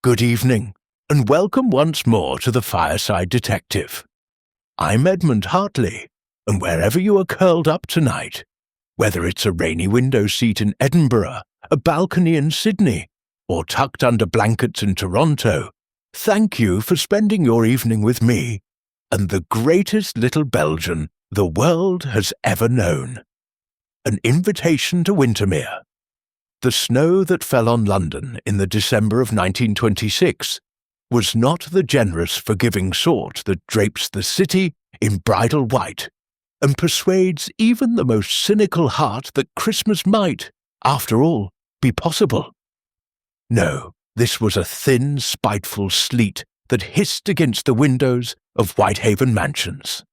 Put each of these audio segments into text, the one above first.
Good evening, and welcome once more to the Fireside Detective. I'm Edmund Hartley, and wherever you are curled up tonight, whether it's a rainy window seat in Edinburgh, a balcony in Sydney, or tucked under blankets in Toronto, thank you for spending your evening with me and the greatest little Belgian the world has ever known. An invitation to Windermere. The snow that fell on London in the December of 1926 was not the generous, forgiving sort that drapes the city in bridal white and persuades even the most cynical heart that Christmas might, after all, be possible. No, this was a thin, spiteful sleet that hissed against the windows of Whitehaven mansions,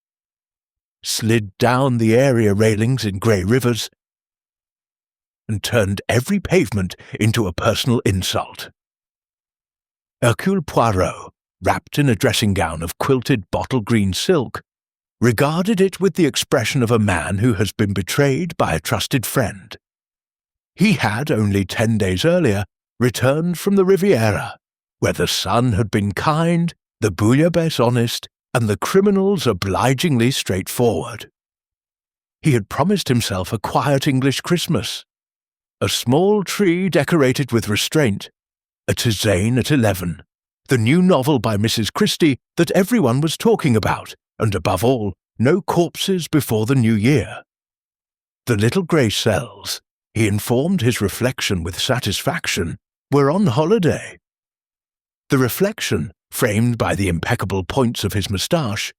slid down the area railings in grey rivers, and turned every pavement into a personal insult. Hercule Poirot, wrapped in a dressing gown of quilted bottle-green silk, regarded it with the expression of a man who has been betrayed by a trusted friend. He had, only 10 days earlier, returned from the Riviera, where the sun had been kind, the bouillabaisse honest, and the criminals obligingly straightforward. He had promised himself a quiet English Christmas, a small tree decorated with restraint, a tisane at 11, the new novel by Mrs. Christie that everyone was talking about, and above all, no corpses before the new year. The little grey cells, he informed his reflection with satisfaction, were on holiday. The reflection, framed by the impeccable points of his moustache,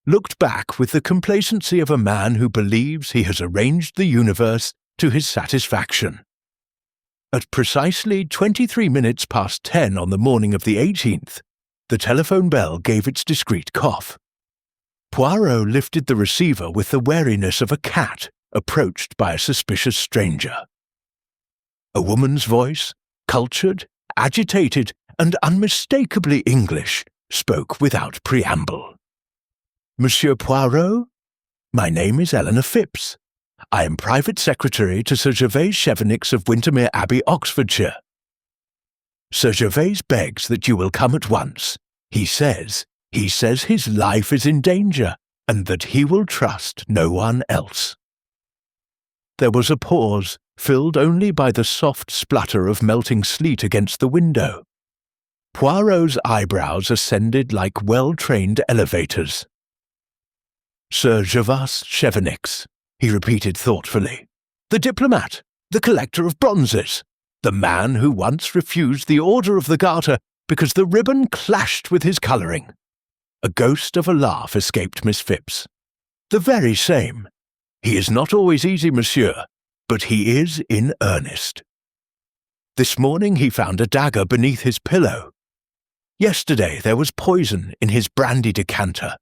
looked back with the complacency of a man who believes he has arranged the universe to his satisfaction. At precisely 23 minutes past 10 on the morning of the 18th, the telephone bell gave its discreet cough. Poirot lifted the receiver with the wariness of a cat approached by a suspicious stranger. A woman's voice, cultured, agitated, and unmistakably English, spoke without preamble. "Monsieur Poirot? My name is Eleanor Phipps. I am private secretary to Sir Gervais Chevenix of Windermere Abbey, Oxfordshire. Sir Gervais begs that you will come at once. He says his life is in danger, and that he will trust no one else." There was a pause, filled only by the soft splutter of melting sleet against the window. Poirot's eyebrows ascended like well-trained elevators. "Sir Gervais Chevenix," he repeated thoughtfully. "The diplomat, the collector of bronzes, the man who once refused the Order of the Garter because the ribbon clashed with his colouring." A ghost of a laugh escaped Miss Phipps. "The very same. He is not always easy, monsieur, but he is in earnest. This morning he found a dagger beneath his pillow. Yesterday there was poison in his brandy decanter,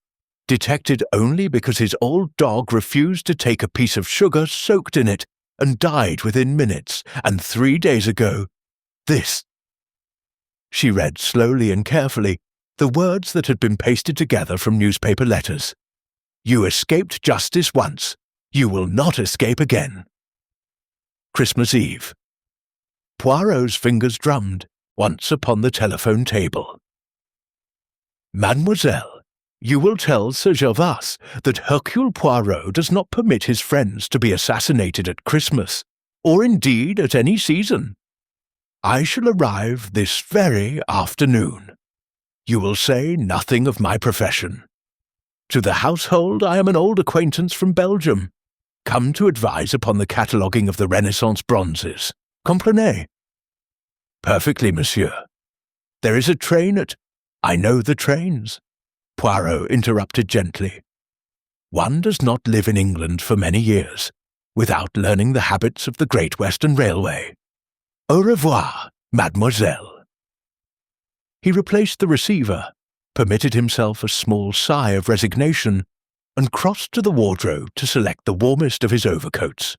detected only because his old dog refused to take a piece of sugar soaked in it and died within minutes, and 3 days ago, this." She read slowly and carefully the words that had been pasted together from newspaper letters. "You escaped justice once. You will not escape again." Christmas Eve. Poirot's fingers drummed, once upon the telephone table. "Mademoiselle, you will tell Sir Gervais that Hercule Poirot does not permit his friends to be assassinated at Christmas, or indeed at any season. I shall arrive this very afternoon. You will say nothing of my profession. To the household I am an old acquaintance from Belgium, come to advise upon the cataloguing of the Renaissance bronzes. Comprenez?" "Perfectly, monsieur. There is a train at—" "I know the trains," Poirot interrupted gently. "One does not live in England for many years without learning the habits of the Great Western Railway. Au revoir, mademoiselle." He replaced the receiver, permitted himself a small sigh of resignation, and crossed to the wardrobe to select the warmest of his overcoats,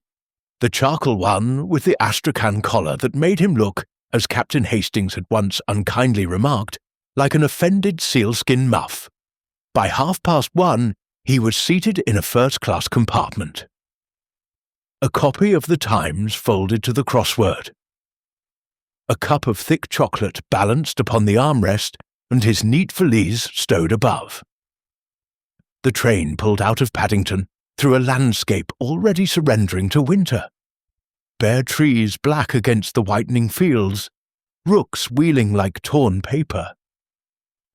the charcoal one with the astrakhan collar that made him look, as Captain Hastings had once unkindly remarked, like an offended sealskin muff. By 1:30, he was seated in a first-class compartment. A copy of the Times folded to the crossword. a cup of thick chocolate balanced upon the armrest, and his neat valise stowed above. The train pulled out of Paddington through a landscape already surrendering to winter. Bare trees black against the whitening fields, rooks wheeling like torn paper.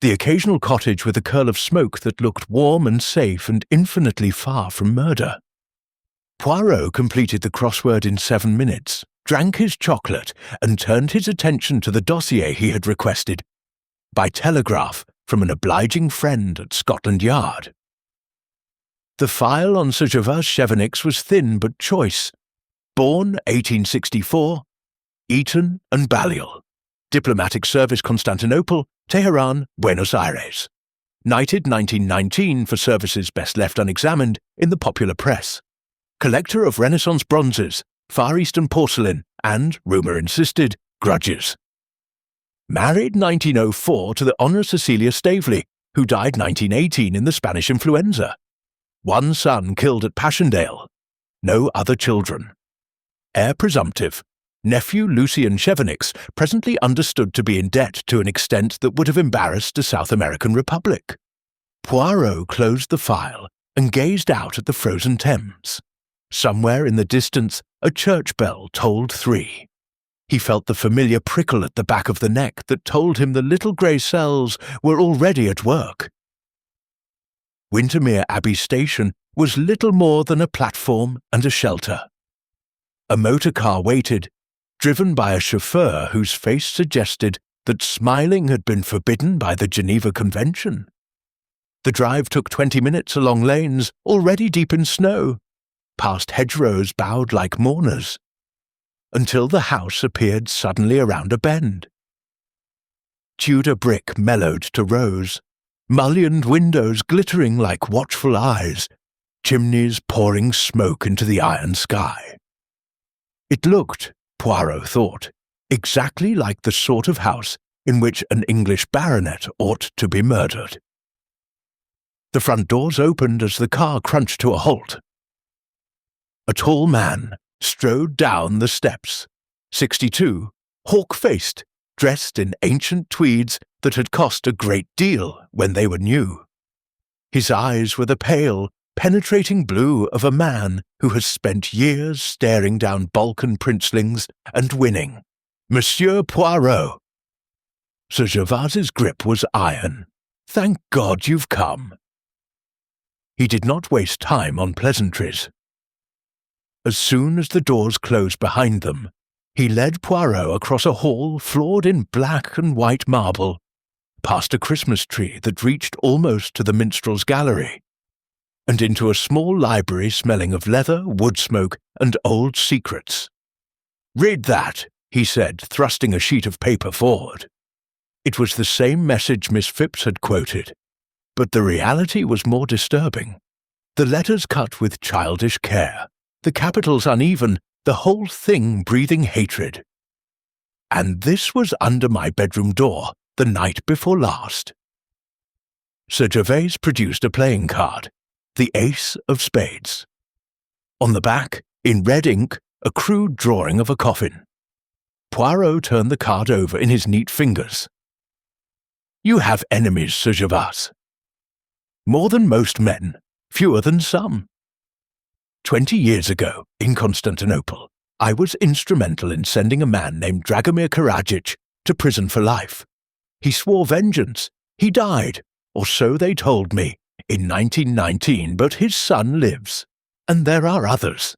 The occasional cottage with a curl of smoke that looked warm and safe and infinitely far from murder. Poirot completed the crossword in 7 minutes, drank his chocolate, and turned his attention to the dossier he had requested, by telegraph from an obliging friend at Scotland Yard. The file on Sir Gervase Chevenix was thin but choice. Born 1864, Eton and Balliol. Diplomatic service Constantinople, Tehran, Buenos Aires. Knighted 1919 for services best left unexamined in the popular press. Collector of Renaissance bronzes, Far Eastern porcelain, and, rumour insisted, grudges. Married 1904 to the Honour Cecilia Staveley, who died 1918 in the Spanish influenza. One son killed at Passchendaele. No other children. Heir presumptive. Nephew Lucien Chevenix, presently understood to be in debt to an extent that would have embarrassed a South American republic. Poirot closed the file and gazed out at the frozen Thames. Somewhere in the distance, a church bell tolled 3. He felt the familiar prickle at the back of the neck that told him the little grey cells were already at work. Windermere Abbey Station was little more than a platform and a shelter. A motor car waited, driven by a chauffeur whose face suggested that smiling had been forbidden by the Geneva Convention. The drive took 20 minutes along lanes already deep in snow, past hedgerows bowed like mourners, until the house appeared suddenly around a bend. Tudor brick mellowed to rose, mullioned windows glittering like watchful eyes, chimneys pouring smoke into the iron sky. It looked, Poirot thought, exactly like the sort of house in which an English baronet ought to be murdered. The front doors opened as the car crunched to a halt. A tall man strode down the steps, 62, hawk-faced, dressed in ancient tweeds that had cost a great deal when they were new. His eyes were the pale, penetrating blue of a man who has spent years staring down Balkan princelings and winning. Monsieur Poirot. Sir Gervase's grip was iron. Thank God you've come. He did not waste time on pleasantries. As soon as the doors closed behind them, he led Poirot across a hall floored in black and white marble, past a Christmas tree that reached almost to the minstrel's gallery, and into a small library smelling of leather, wood smoke, and old secrets. "Read that," he said, thrusting a sheet of paper forward. It was the same message Miss Phipps had quoted, but the reality was more disturbing. The letters cut with childish care, the capitals uneven, the whole thing breathing hatred. And this was under my bedroom door the night before last. Sir Gervase produced a playing card, the ace of spades. On the back, in red ink, a crude drawing of a coffin. Poirot turned the card over in his neat fingers. "You have enemies, Sir Gervase." "More than most men, fewer than some. 20 years ago, in Constantinople, I was instrumental in sending a man named Dragomir Karadzic to prison for life. He swore vengeance. He died, or so they told me, in 1919, but his son lives, and there are others."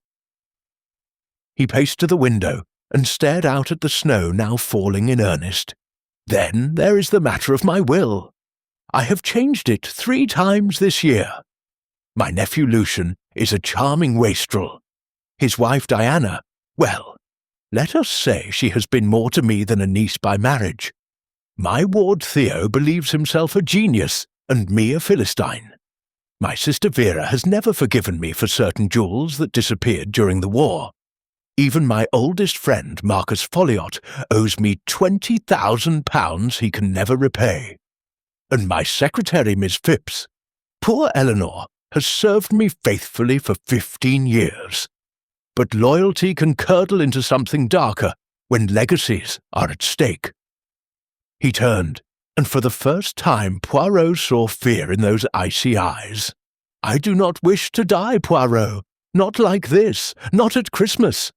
He paced to the window and stared out at the snow now falling in earnest. "Then there is the matter of my will. I have changed it 3 times this year. My nephew Lucian is a charming wastrel. His wife Diana, well, let us say she has been more to me than a niece by marriage. My ward Theo believes himself a genius, and me a Philistine. My sister Vera has never forgiven me for certain jewels that disappeared during the war. Even my oldest friend, Marcus Folliot, owes me £20,000 he can never repay. And my secretary, Miss Phipps, poor Eleanor, has served me faithfully for 15 years. But loyalty can curdle into something darker when legacies are at stake. He turned, and for the first time Poirot saw fear in those icy eyes. "I do not wish to die, Poirot. Not like this. Not at Christmas."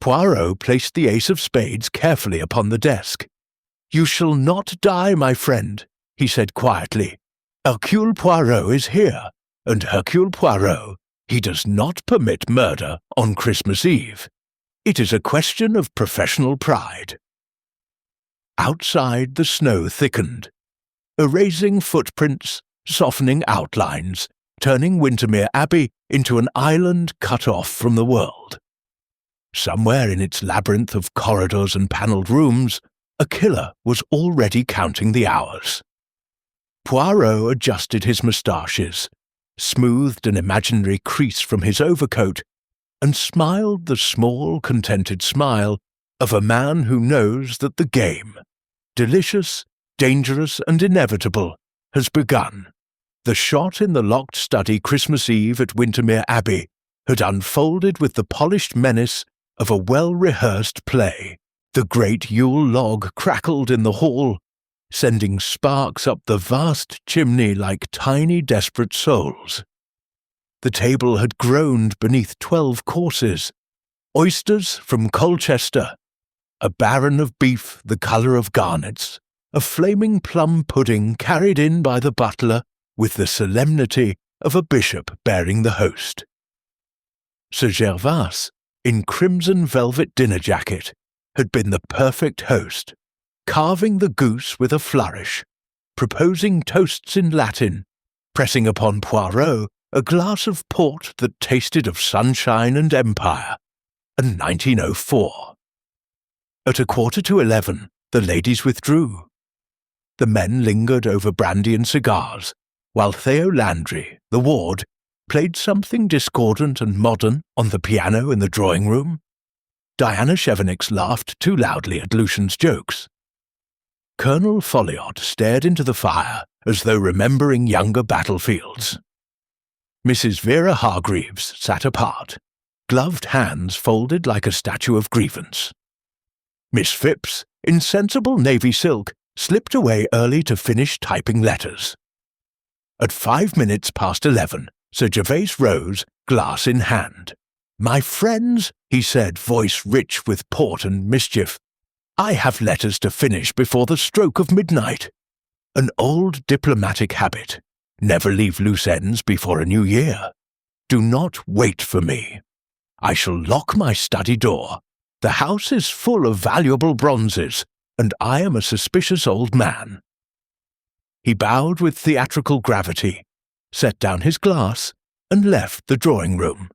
Poirot placed the ace of spades carefully upon the desk. "You shall not die, my friend," he said quietly. "Hercule Poirot is here, and Hercule Poirot, he does not permit murder on Christmas Eve. It is a question of professional pride." Outside, the snow thickened, erasing footprints, softening outlines, turning Windermere Abbey into an island cut off from the world. Somewhere in its labyrinth of corridors and panelled rooms, a killer was already counting the hours. Poirot adjusted his moustaches, smoothed an imaginary crease from his overcoat, and smiled the small, contented smile of a man who knows that the game, delicious, dangerous, and inevitable, has begun. The shot in the locked study Christmas Eve at Windermere Abbey had unfolded with the polished menace of a well-rehearsed play. The great Yule log crackled in the hall, sending sparks up the vast chimney like tiny desperate souls. The table had groaned beneath 12 courses, oysters from Colchester, a baron of beef the colour of garnets, a flaming plum pudding carried in by the butler with the solemnity of a bishop bearing the host. Sir Gervas, in crimson velvet dinner jacket, had been the perfect host, carving the goose with a flourish, proposing toasts in Latin, pressing upon Poirot a glass of port that tasted of sunshine and empire, and 1904. At 11:15, the ladies withdrew. The men lingered over brandy and cigars, while Theo Landry, the ward, played something discordant and modern on the piano in the drawing-room. Diana Chevenix laughed too loudly at Lucian's jokes. Colonel Folliot stared into the fire as though remembering younger battlefields. Mrs. Vera Hargreaves sat apart, gloved hands folded like a statue of grievance. Miss Phipps, in sensible navy silk, slipped away early to finish typing letters. At 11:05, Sir Gervase rose, glass in hand. "My friends," he said, voice rich with port and mischief, "I have letters to finish before the stroke of midnight. An old diplomatic habit. Never leave loose ends before a new year. Do not wait for me. I shall lock my study door. The house is full of valuable bronzes, and I am a suspicious old man." He bowed with theatrical gravity, set down his glass, and left the drawing-room.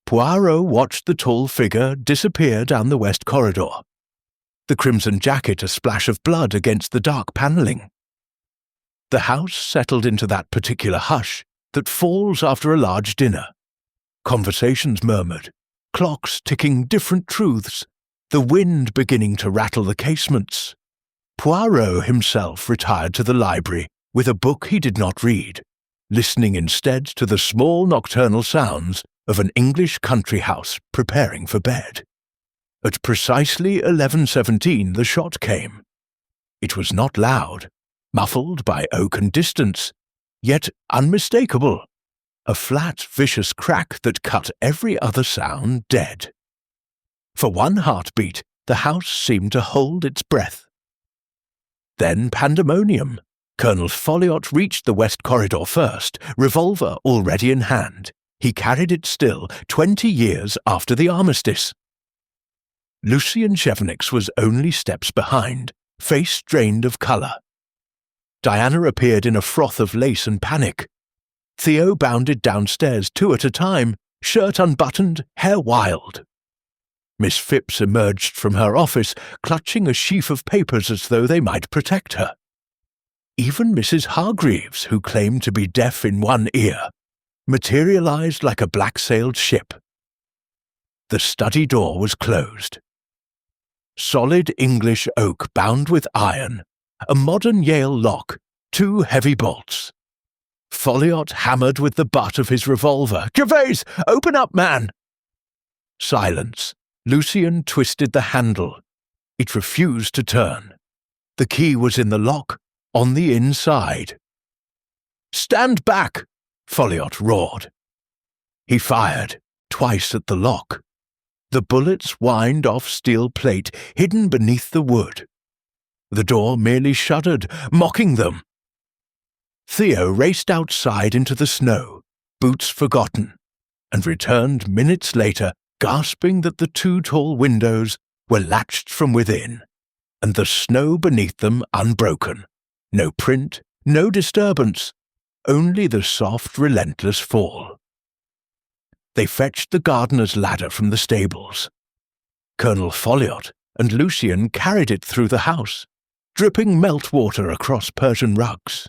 Poirot watched the tall figure disappear down the west corridor, the crimson jacket a splash of blood against the dark panelling. The house settled into that particular hush that falls after a large dinner. Conversations murmured, clocks ticking different truths, the wind beginning to rattle the casements. Poirot himself retired to the library with a book he did not read, listening instead to the small nocturnal sounds of an English country house preparing for bed. At precisely 11:17 the shot came. It was not loud, muffled by oak and distance, yet unmistakable, a flat, vicious crack that cut every other sound dead. For one heartbeat, the house seemed to hold its breath. Then pandemonium. Colonel Folliot reached the west corridor first, revolver already in hand. He carried it still, 20 years after the armistice. Lucien Chevenix was only steps behind, face drained of colour. Diana appeared in a froth of lace and panic. Theo bounded downstairs 2 at a time, shirt unbuttoned, hair wild. Miss Phipps emerged from her office, clutching a sheaf of papers as though they might protect her. Even Mrs. Hargreaves, who claimed to be deaf in one ear, materialized like a black-sailed ship. The study door was closed. Solid English oak bound with iron, a modern Yale lock, 2 heavy bolts. Folliot hammered with the butt of his revolver. "Gervase, open up, man!" Silence, Lucien twisted the handle. It refused to turn. The key was in the lock, on the inside. "Stand back!" Folliot roared. He fired, twice at the lock. The bullets whined off steel plate hidden beneath the wood. The door merely shuddered, mocking them. Theo raced outside into the snow, boots forgotten, and returned minutes later, gasping that the two tall windows were latched from within, and the snow beneath them unbroken. No print, no disturbance, only the soft, relentless fall. They fetched the gardener's ladder from the stables. Colonel Folliot and Lucien carried it through the house, dripping meltwater across Persian rugs.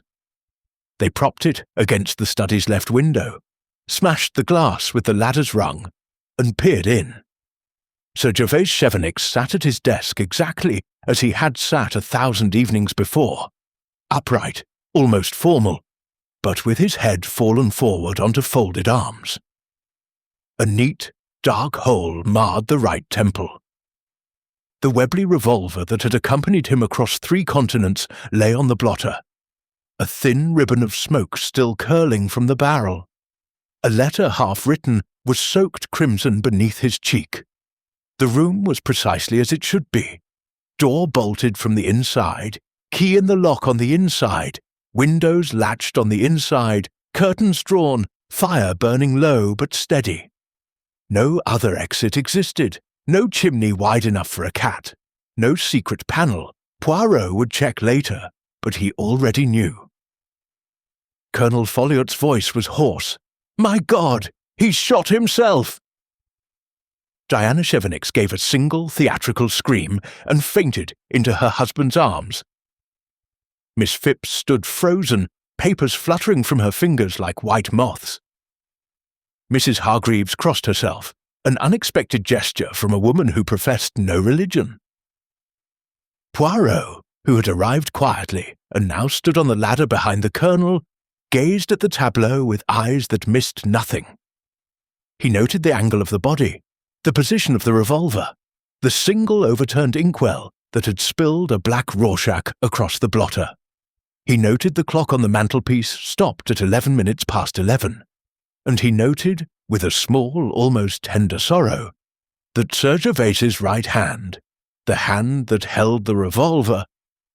They propped it against the study's left window, smashed the glass with the ladder's rung, and peered in. Sir Gervase Chevenix sat at his desk exactly as he had sat 1,000 evenings before, upright, almost formal, but with his head fallen forward onto folded arms. A neat, dark hole marred the right temple. The Webley revolver that had accompanied him across 3 continents lay on the blotter, a thin ribbon of smoke still curling from the barrel. A letter half written was soaked crimson beneath his cheek. The room was precisely as it should be. Door bolted from the inside, key in the lock on the inside, windows latched on the inside, curtains drawn, fire burning low but steady. No other exit existed, no chimney wide enough for a cat, no secret panel. Poirot would check later, but he already knew. Colonel Folliot's voice was hoarse. "My God, he's shot himself!" Diana Chevenix gave a single theatrical scream and fainted into her husband's arms. Miss Phipps stood frozen, papers fluttering from her fingers like white moths. Mrs. Hargreaves crossed herself, an unexpected gesture from a woman who professed no religion. Poirot, who had arrived quietly and now stood on the ladder behind the colonel, gazed at the tableau with eyes that missed nothing. He noted the angle of the body, the position of the revolver, the single overturned inkwell that had spilled a black Rorschach across the blotter. He noted the clock on the mantelpiece stopped at 11 minutes past 11, and he noted, with a small, almost tender sorrow, that Sir Gervase's right hand, the hand that held the revolver,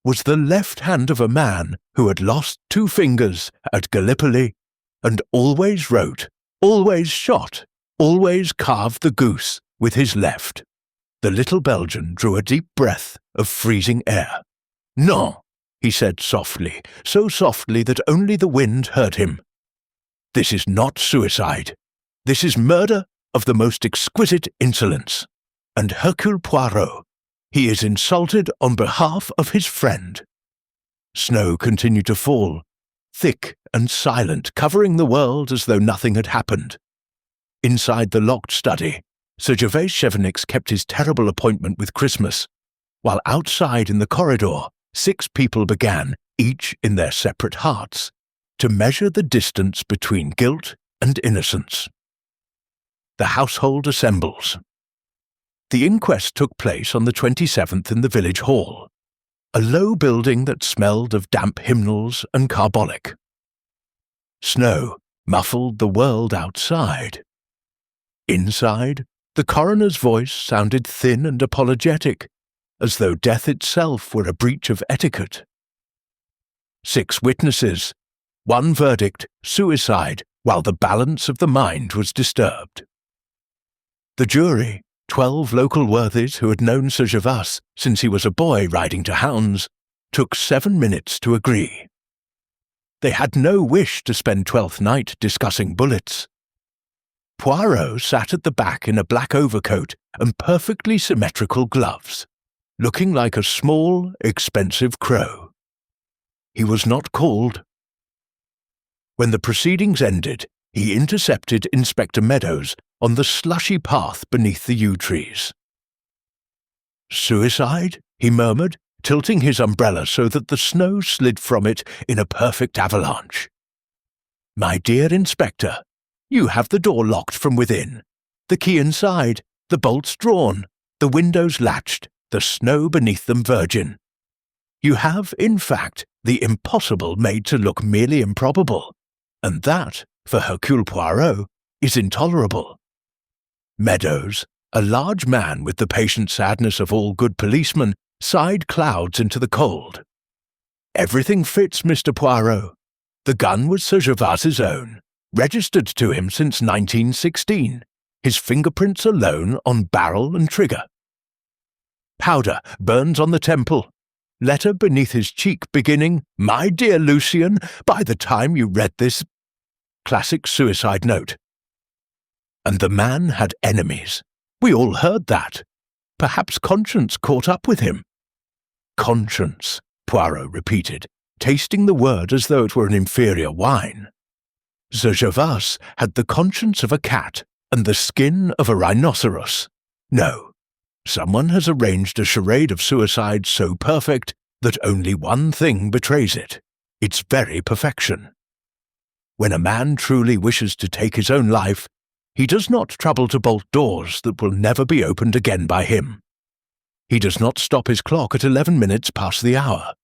was the left hand of a man who had lost 2 fingers at Gallipoli and always wrote, always shot, always carved the goose with his left. The little Belgian drew a deep breath of freezing air. "Non," he said softly, so softly that only the wind heard him. "This is not suicide. This is murder of the most exquisite insolence. And Hercule Poirot, he is insulted on behalf of his friend." Snow continued to fall, thick and silent, covering the world as though nothing had happened. Inside the locked study, Sir Gervase Chevenix kept his terrible appointment with Christmas, while outside in the corridor 6 people began, each in their separate hearts, to measure the distance between guilt and innocence. The household assembles. The inquest took place on the 27th in the village hall, a low building that smelled of damp hymnals and carbolic. Snow muffled the world outside. Inside, the coroner's voice sounded thin and apologetic, as though death itself were a breach of etiquette. 6 witnesses, 1 verdict, suicide, while the balance of the mind was disturbed. The jury, 12 local worthies who had known Sir Gervase since he was a boy riding to hounds, took 7 minutes to agree. They had no wish to spend Twelfth Night discussing bullets. Poirot sat at the back in a black overcoat and perfectly symmetrical gloves, looking like a small, expensive crow. He was not called. When the proceedings ended, he intercepted Inspector Meadows on the slushy path beneath the yew trees. "Suicide?" he murmured, tilting his umbrella so that the snow slid from it in a perfect avalanche. "My dear Inspector, you have the door locked from within, the key inside, the bolts drawn, the windows latched, the snow beneath them virgin. You have, in fact, the impossible made to look merely improbable, and that, for Hercule Poirot, is intolerable. Meadows, a large man with the patient sadness of all good policemen, sighed clouds into the cold. Everything fits, Mr. Poirot. The gun was Sir Gervas's own, registered to him since 1916, his fingerprints alone on barrel and trigger. Powder burns on the temple. Letter beneath his cheek beginning, "My dear Lucian, by the time you read this..." Classic suicide note. And the man had enemies. We all heard that. Perhaps conscience caught up with him. Conscience, Poirot repeated, tasting the word as though it were an inferior wine. Sir Gervas had the conscience of a cat and the skin of a rhinoceros. No, someone has arranged a charade of suicide so perfect that only one thing betrays it, its very perfection. When a man truly wishes to take his own life, he does not trouble to bolt doors that will never be opened again by him. He does not stop his clock at 11 minutes past the hour.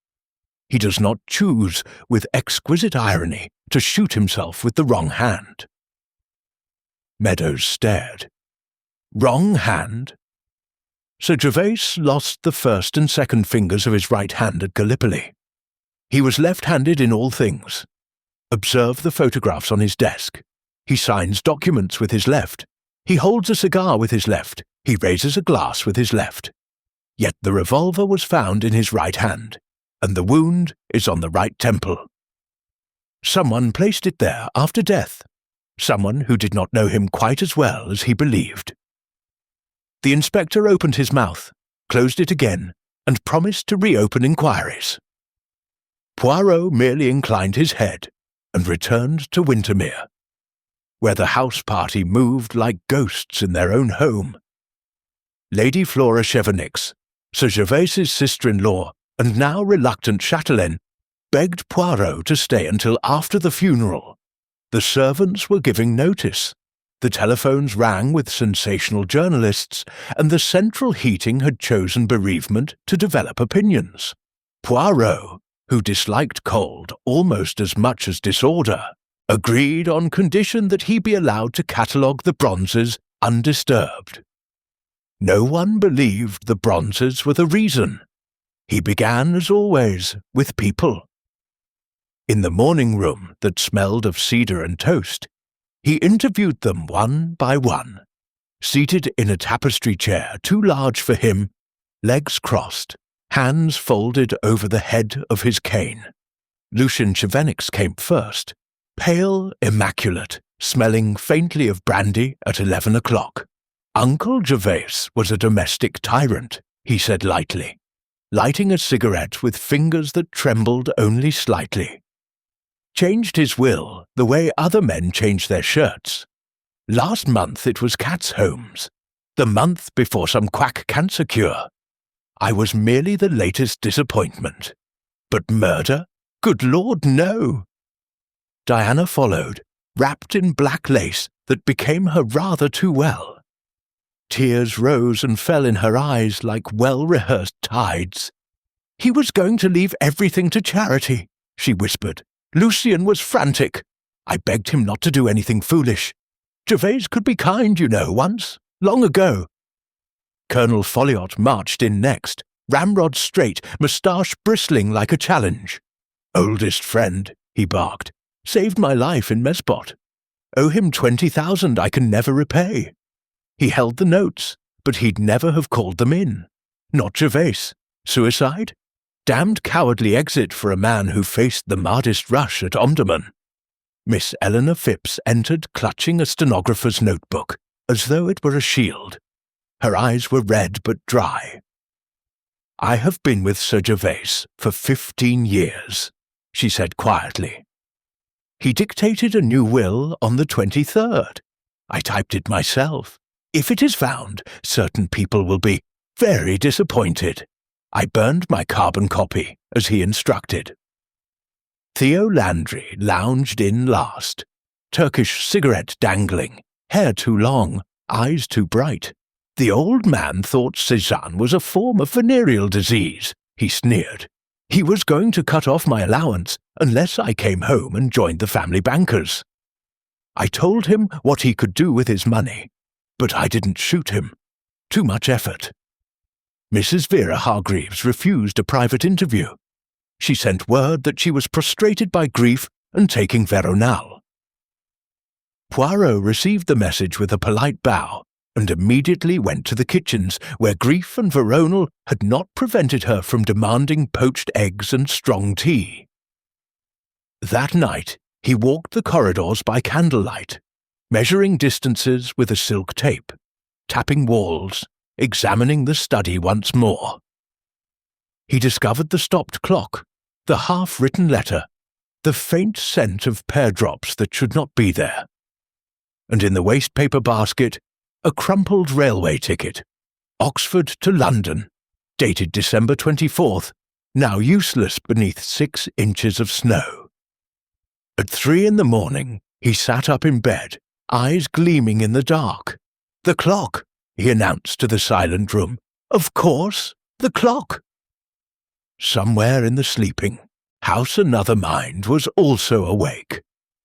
He does not choose, with exquisite irony, to shoot himself with the wrong hand. Meadows stared. Wrong hand? Sir Gervas lost the first and second fingers of his right hand at Gallipoli. He was left-handed in all things. Observe the photographs on his desk. He signs documents with his left. He holds a cigar with his left. He raises a glass with his left. Yet the revolver was found in his right hand, and the wound is on the right temple. Someone placed it there after death. Someone who did not know him quite as well as he believed. The inspector opened his mouth, closed it again, and promised to reopen inquiries. Poirot merely inclined his head and returned to Windermere, where the house party moved like ghosts in their own home. Lady Flora Chevenix, Sir Gervas's sister-in-law and now reluctant chatelaine, begged Poirot to stay until after the funeral. The servants were giving notice. The telephones rang with sensational journalists, and the central heating had chosen bereavement to develop opinions. Poirot, who disliked cold almost as much as disorder, agreed on condition that he be allowed to catalogue the bronzes undisturbed. No one believed the bronzes were the reason. He began, as always, with people. In the morning room that smelled of cedar and toast, he interviewed them one by one, seated in a tapestry chair too large for him, legs crossed, hands folded over the head of his cane. Lucien Chevenix came first, pale, immaculate, smelling faintly of brandy at 11 o'clock. Uncle Gervais was a domestic tyrant, he said lightly, lighting a cigarette with fingers that trembled only slightly. Changed his will the way other men change their shirts. Last month it was Cats Holmes, the month before some quack cancer cure. I was merely the latest disappointment. But murder? Good Lord, no! Diana followed, wrapped in black lace that became her rather too well. Tears rose and fell in her eyes like well-rehearsed tides. He was going to leave everything to charity, she whispered. Lucien was frantic. I begged him not to do anything foolish. Gervais could be kind, you know, once, long ago. Colonel Folliot marched in next, ramrod straight, moustache bristling like a challenge. Oldest friend, he barked, saved my life in Mespot. Owe him 20,000 I can never repay. He held the notes, but he'd never have called them in. Not Gervais. Suicide? Damned cowardly exit for a man who faced the Mahdist rush at Omdurman. Miss Eleanor Phipps entered clutching a stenographer's notebook, as though it were a shield. Her eyes were red but dry. I have been with Sir Gervais for 15 years, she said quietly. He dictated a new will on the 23rd. I typed it myself. If it is found, certain people will be very disappointed. I burned my carbon copy, as he instructed. Theo Landry lounged in last, Turkish cigarette dangling, hair too long, eyes too bright. The old man thought Cézanne was a form of venereal disease, he sneered. He was going to cut off my allowance unless I came home and joined the family bankers. I told him what he could do with his money, but I didn't shoot him. Too much effort. Mrs. Vera Hargreaves refused a private interview. She sent word that she was prostrated by grief and taking veronal. Poirot received the message with a polite bow and immediately went to the kitchens where grief and veronal had not prevented her from demanding poached eggs and strong tea. That night, he walked the corridors by candlelight, measuring distances with a silk tape, tapping walls, examining the study once more. He discovered the stopped clock, the half-written letter, the faint scent of pear drops that should not be there, and in the wastepaper basket, a crumpled railway ticket, Oxford to London, dated December 24th, now useless beneath 6 inches of snow. At 3 a.m, he sat up in bed, eyes gleaming in the dark. "The clock," he announced to the silent room. "Of course, the clock." Somewhere in the sleeping house another mind was also awake,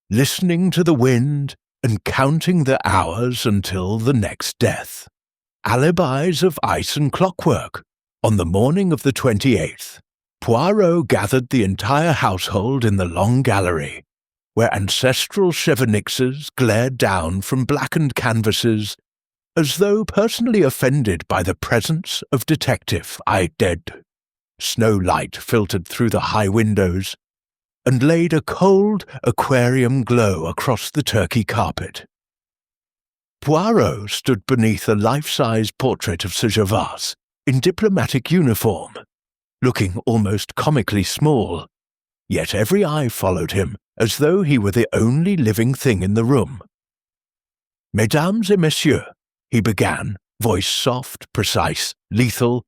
listening to the wind and counting the hours until the next death. Alibis of ice and clockwork. On the morning of the 28th, Poirot gathered the entire household in the long gallery, where ancestral chevenixes glared down from blackened canvases as though personally offended by the presence of Detective I dead. Snow light filtered through the high windows and laid a cold aquarium glow across the turkey carpet. Poirot stood beneath a life-size portrait of Sir Gervas in diplomatic uniform, looking almost comically small, yet every eye followed him as though he were the only living thing in the room. "Mesdames et messieurs," he began, voice soft, precise, lethal,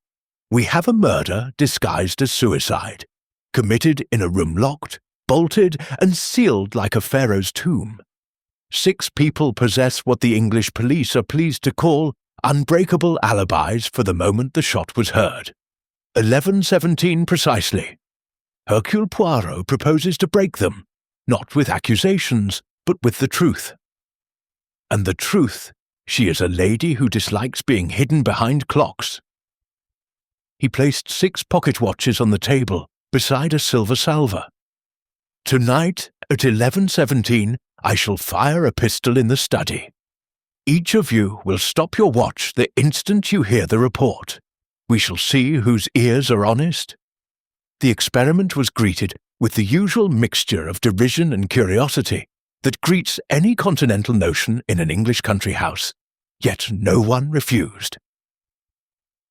"we have a murder disguised as suicide, committed in a room locked, bolted, and sealed like a pharaoh's tomb. 6 people possess what the English police are pleased to call unbreakable alibis for the moment the shot was heard. 11:17 precisely. Hercule Poirot proposes to break them, not with accusations, but with the truth. And the truth, she is a lady who dislikes being hidden behind clocks." He placed 6 pocket watches on the table beside a silver salver. "Tonight, at 11:17, I shall fire a pistol in the study. Each of you will stop your watch the instant you hear the report. We shall see whose ears are honest." The experiment was greeted with the usual mixture of derision and curiosity that greets any continental notion in an English country house, yet no one refused.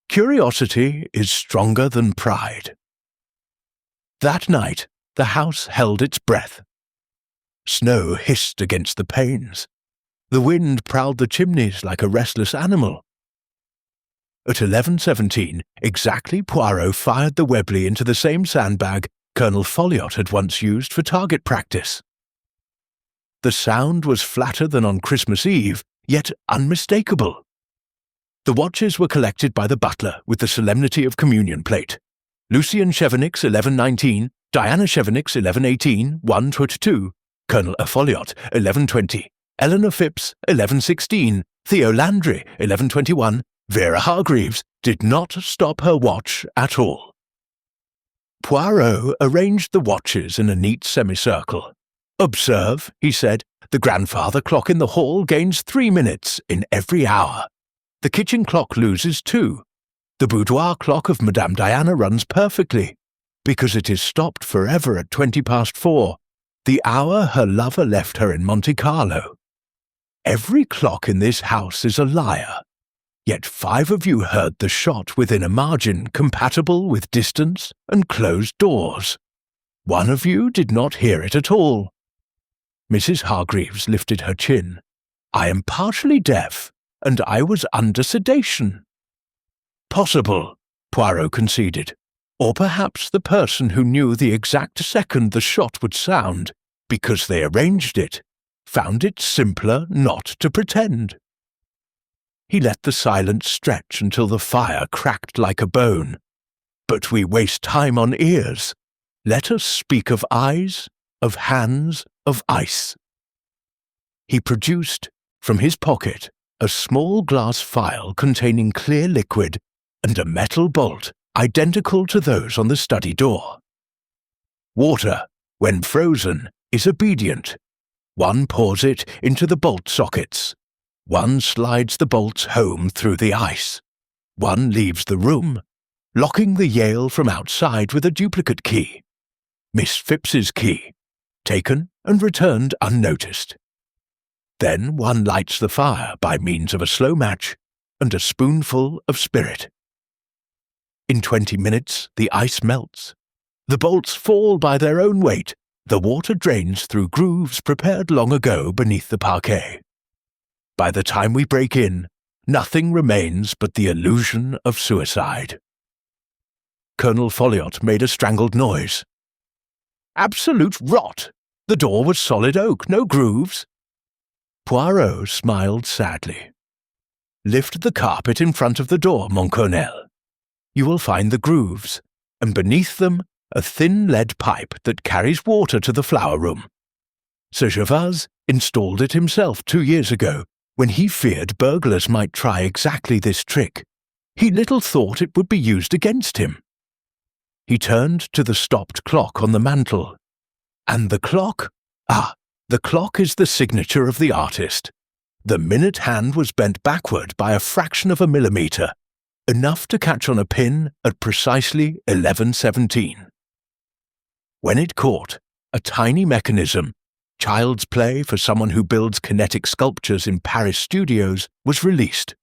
Curiosity is stronger than pride. That night, the house held its breath. Snow hissed against the panes. The wind prowled the chimneys like a restless animal. At 11:17, exactly, Poirot fired the Webley into the same sandbag Colonel Folliot had once used for target practice. The sound was flatter than on Christmas Eve, yet unmistakable. The watches were collected by the butler with the solemnity of communion plate. Lucien Chevenix, 11:19, Diana Chevenix, 11:18, 1:22, Colonel Folliot, 11:20, Eleanor Phipps, 11:16, Theo Landry, 11:21, Vera Hargreaves did not stop her watch at all. Poirot arranged the watches in a neat semicircle. "Observe," he said, "the grandfather clock in the hall gains 3 minutes in every hour. The kitchen clock loses 2. The boudoir clock of Madame Diana runs perfectly, because it is stopped forever at 4:20, the hour her lover left her in Monte Carlo. Every clock in this house is a liar. Yet 5 of you heard the shot within a margin compatible with distance and closed doors. 1 of you did not hear it at all." Mrs. Hargreaves lifted her chin. "I am partially deaf, and I was under sedation." "Possible," Poirot conceded. "Or perhaps the person who knew the exact second the shot would sound, because they arranged it, found it simpler not to pretend." He let the silence stretch until the fire cracked like a bone. But we waste time on ears. Let us speak of eyes, of hands, of ice. He produced, from his pocket, a small glass phial containing clear liquid and a metal bolt identical to those on the study door. Water, when frozen, is obedient. One pours it into the bolt sockets. One slides the bolts home through the ice. One leaves the room, locking the Yale from outside with a duplicate key. Miss Phipps's key, taken and returned unnoticed. Then one lights the fire by means of a slow match and a spoonful of spirit. In 20 minutes, the ice melts. The bolts fall by their own weight. The water drains through grooves prepared long ago beneath the parquet. By the time we break in, nothing remains but the illusion of suicide. Colonel Folliot made a strangled noise. Absolute rot! The door was solid oak, no grooves. Poirot smiled sadly. Lift the carpet in front of the door, mon colonel. You will find the grooves, and beneath them a thin lead pipe that carries water to the flower room. Sir Gervase installed it himself 2 years ago, when he feared burglars might try exactly this trick. He little thought it would be used against him. He turned to the stopped clock on the mantel. And the clock? The clock is the signature of the artist. The minute hand was bent backward by a fraction of a millimetre, enough to catch on a pin at precisely 11:17. When it caught, a tiny mechanism, child's play for someone who builds kinetic sculptures in Paris studios, was released.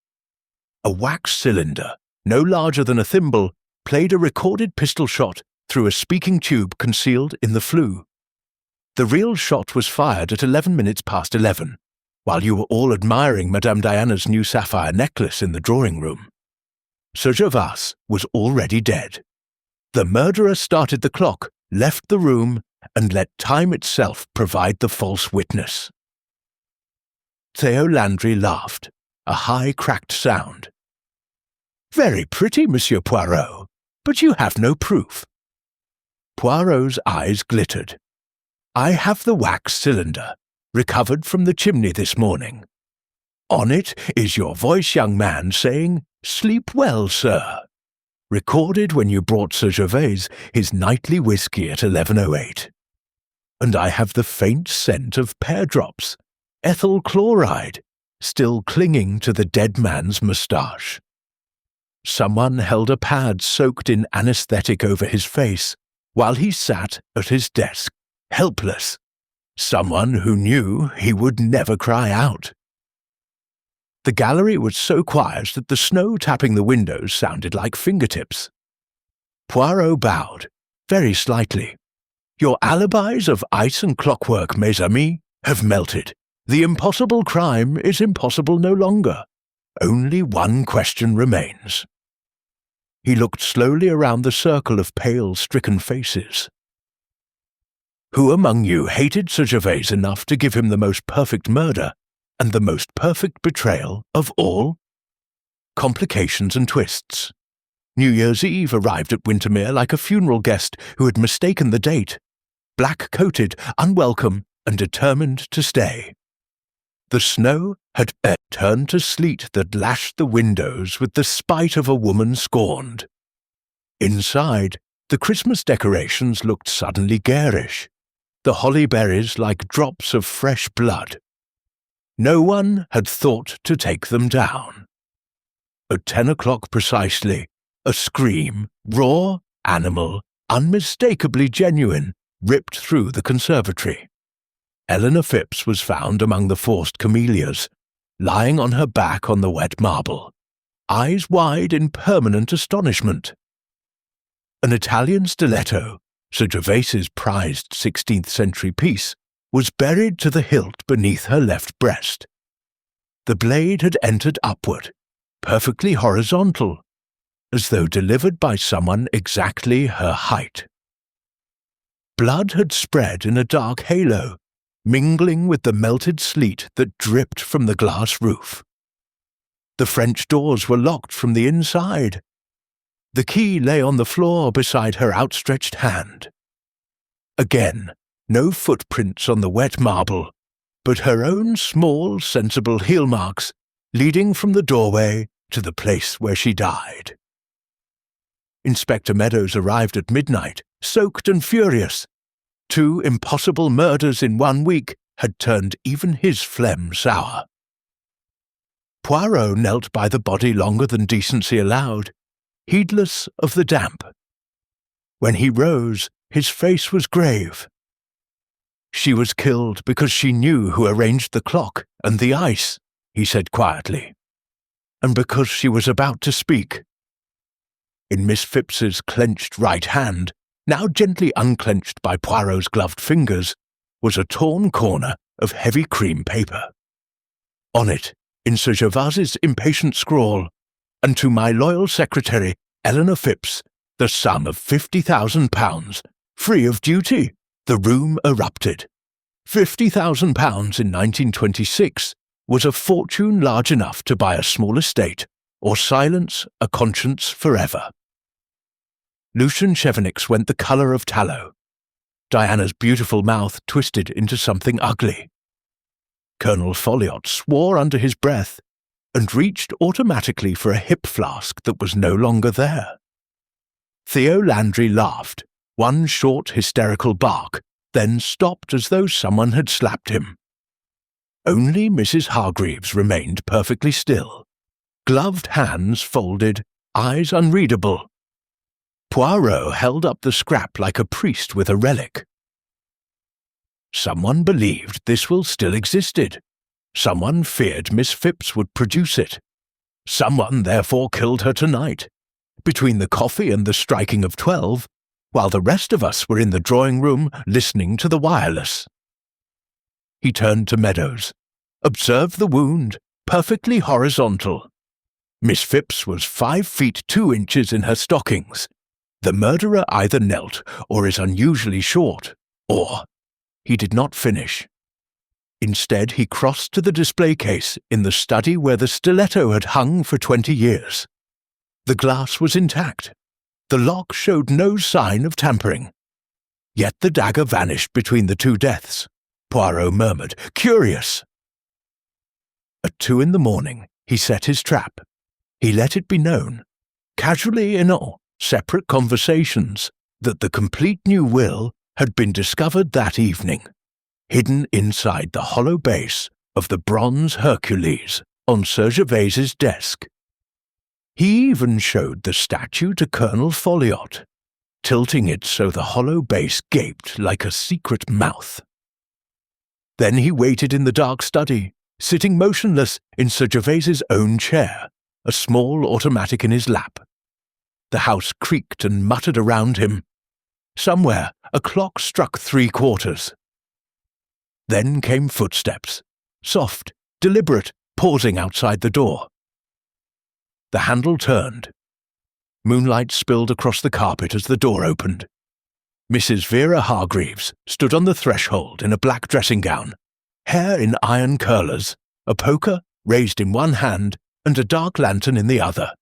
A wax cylinder, no larger than a thimble, played a recorded pistol shot through a speaking tube concealed in the flue. The real shot was fired at 11 minutes past 11, while you were all admiring Madame Diana's new sapphire necklace in the drawing room. Sir Gervase was already dead. The murderer started the clock, left the room, and let time itself provide the false witness. Theo Landry laughed, a high cracked sound. Very pretty, Monsieur Poirot, but you have no proof. Poirot's eyes glittered. I have the wax cylinder, recovered from the chimney this morning. On it is your voice, young man, saying, "Sleep well, sir," recorded when you brought Sir Gervase his nightly whisky at 11:08. And I have the faint scent of pear drops, ethyl chloride, still clinging to the dead man's moustache. Someone held a pad soaked in anesthetic over his face while he sat at his desk, helpless. Someone who knew he would never cry out. The gallery was so quiet that the snow tapping the windows sounded like fingertips. Poirot bowed, very slightly. Your alibis of ice and clockwork, mes amis, have melted. The impossible crime is impossible no longer. Only one question remains. He looked slowly around the circle of pale, stricken faces. Who among you hated Sir Gervase enough to give him the most perfect murder and the most perfect betrayal of all? Complications and twists. New Year's Eve arrived at Wintermere like a funeral guest who had mistaken the date, black-coated, unwelcome, and determined to stay. The snow had turned to sleet that lashed the windows with the spite of a woman scorned. Inside, the Christmas decorations looked suddenly garish, the holly berries like drops of fresh blood. No one had thought to take them down. At 10 o'clock precisely, a scream, raw, animal, unmistakably genuine, ripped through the conservatory. Eleanor Phipps was found among the forced camellias, lying on her back on the wet marble, eyes wide in permanent astonishment. An Italian stiletto, Sir Gervase's prized 16th-century piece, was buried to the hilt beneath her left breast. The blade had entered upward, perfectly horizontal, as though delivered by someone exactly her height. Blood had spread in a dark halo, mingling with the melted sleet that dripped from the glass roof. The French doors were locked from the inside. The key lay on the floor beside her outstretched hand. Again, no footprints on the wet marble, but her own small, sensible heel marks leading from the doorway to the place where she died. Inspector Meadows arrived at midnight, soaked and furious. 2 impossible murders in 1 week had turned even his phlegm sour. Poirot knelt by the body longer than decency allowed, heedless of the damp. When he rose, his face was grave. "She was killed because she knew who arranged the clock and the ice," he said quietly, "and because she was about to speak." In Miss Phipps's clenched right hand, now gently unclenched by Poirot's gloved fingers, was a torn corner of heavy cream paper. On it, in Sir Gervas's impatient scrawl, "And to my loyal secretary, Eleanor Phipps, the sum of £50,000, free of duty." The room erupted. £50,000 in 1926 was a fortune large enough to buy a small estate or silence a conscience forever. Lucian Chevenix's went the colour of tallow. Diana's beautiful mouth twisted into something ugly. Colonel Folliot swore under his breath and reached automatically for a hip flask that was no longer there. Theo Landry laughed, one short hysterical bark, then stopped as though someone had slapped him. Only Mrs. Hargreaves remained perfectly still, gloved hands folded, eyes unreadable. Poirot held up the scrap like a priest with a relic. Someone believed this will still existed. Someone feared Miss Phipps would produce it. Someone therefore killed her tonight, between the coffee and the striking of 12, while the rest of us were in the drawing-room listening to the wireless. He turned to Meadows. "Observe the wound, perfectly horizontal. Miss Phipps was 5 feet 2 inches in her stockings. The murderer either knelt or is unusually short, or—" He did not finish. Instead, he crossed to the display case in the study where the stiletto had hung for 20 years. The glass was intact. The lock showed no sign of tampering. Yet the dagger vanished between the 2 deaths, Poirot murmured, curious. At 2 in the morning, he set his trap. He let it be known, casually in all separate conversations, that the complete new will had been discovered that evening, hidden inside the hollow base of the bronze Hercules on Sir Gervas's desk. He even showed the statue to Colonel Folliot, tilting it so the hollow base gaped like a secret mouth. Then he waited in the dark study, sitting motionless in Sir Gervas's own chair, a small automatic in his lap. The house creaked and muttered around him. Somewhere a clock struck 3/4. Then came footsteps, soft, deliberate, pausing outside the door. The handle turned. Moonlight spilled across the carpet as the door opened. Mrs. Vera Hargreaves stood on the threshold in a black dressing gown, hair in iron curlers, a poker raised in one hand and a dark lantern in the other.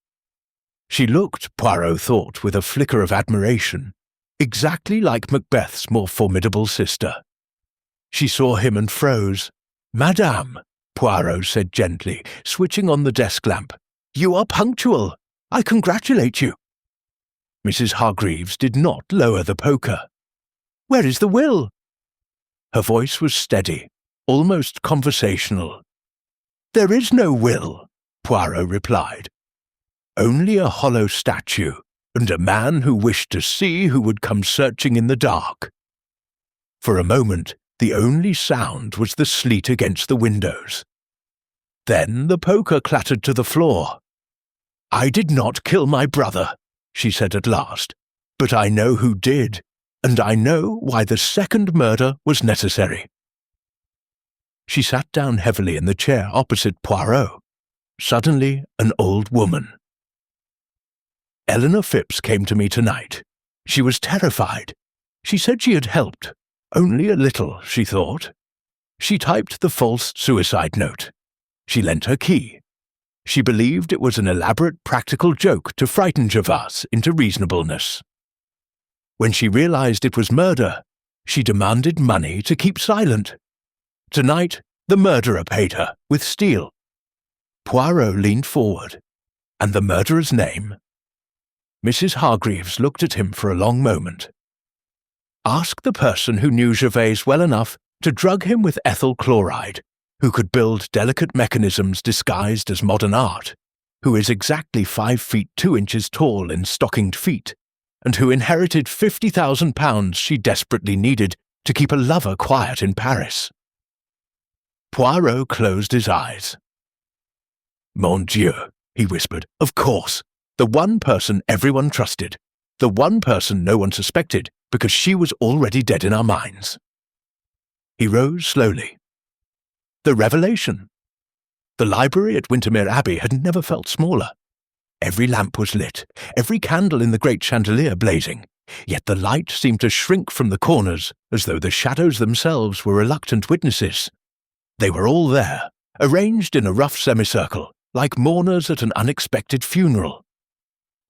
She looked, Poirot thought, with a flicker of admiration, exactly like Macbeth's more formidable sister. She saw him and froze. "Madame," Poirot said gently, switching on the desk lamp, "you are punctual. I congratulate you." Mrs. Hargreaves did not lower the poker. "Where is the will?" Her voice was steady, almost conversational. "There is no will," Poirot replied. "Only a hollow statue and a man who wished to see who would come searching in the dark." For a moment, the only sound was the sleet against the windows. Then the poker clattered to the floor. "I did not kill my brother," she said at last, "but I know who did, and I know why the second murder was necessary." She sat down heavily in the chair opposite Poirot, suddenly an old woman. "Eleanor Phipps came to me tonight. She was terrified. She said she had helped. Only a little, she thought. She typed the false suicide note. She lent her key. She believed it was an elaborate practical joke to frighten Gervase into reasonableness. When she realized it was murder, she demanded money to keep silent. Tonight, the murderer paid her with steel. Poirot leaned forward. And the murderer's name? Mrs. Hargreaves looked at him for a long moment. Ask the person who knew Gervase well enough to drug him with ethyl chloride, who could build delicate mechanisms disguised as modern art, who is exactly 5 feet 2 inches tall in stockinged feet, and who inherited £50,000 she desperately needed to keep a lover quiet in Paris. Poirot closed his eyes. Mon Dieu, he whispered, of course, the one person everyone trusted, the one person no one suspected because she was already dead in our minds. He rose slowly. The revelation. The library at Windermere Abbey had never felt smaller. Every lamp was lit, every candle in the great chandelier blazing, yet the light seemed to shrink from the corners as though the shadows themselves were reluctant witnesses. They were all there, arranged in a rough semicircle, like mourners at an unexpected funeral.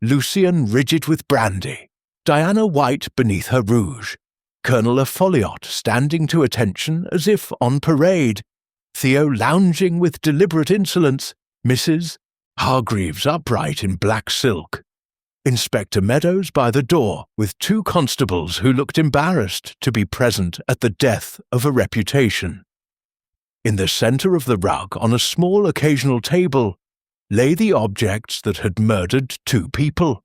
Lucien rigid with brandy, Diana white beneath her rouge, Colonel Folliot standing to attention as if on parade, Theo lounging with deliberate insolence, Mrs. Hargreaves upright in black silk, Inspector Meadows by the door with 2 constables who looked embarrassed to be present at the death of a reputation. In the centre of the rug, on a small occasional table, lay the objects that had murdered 2 people.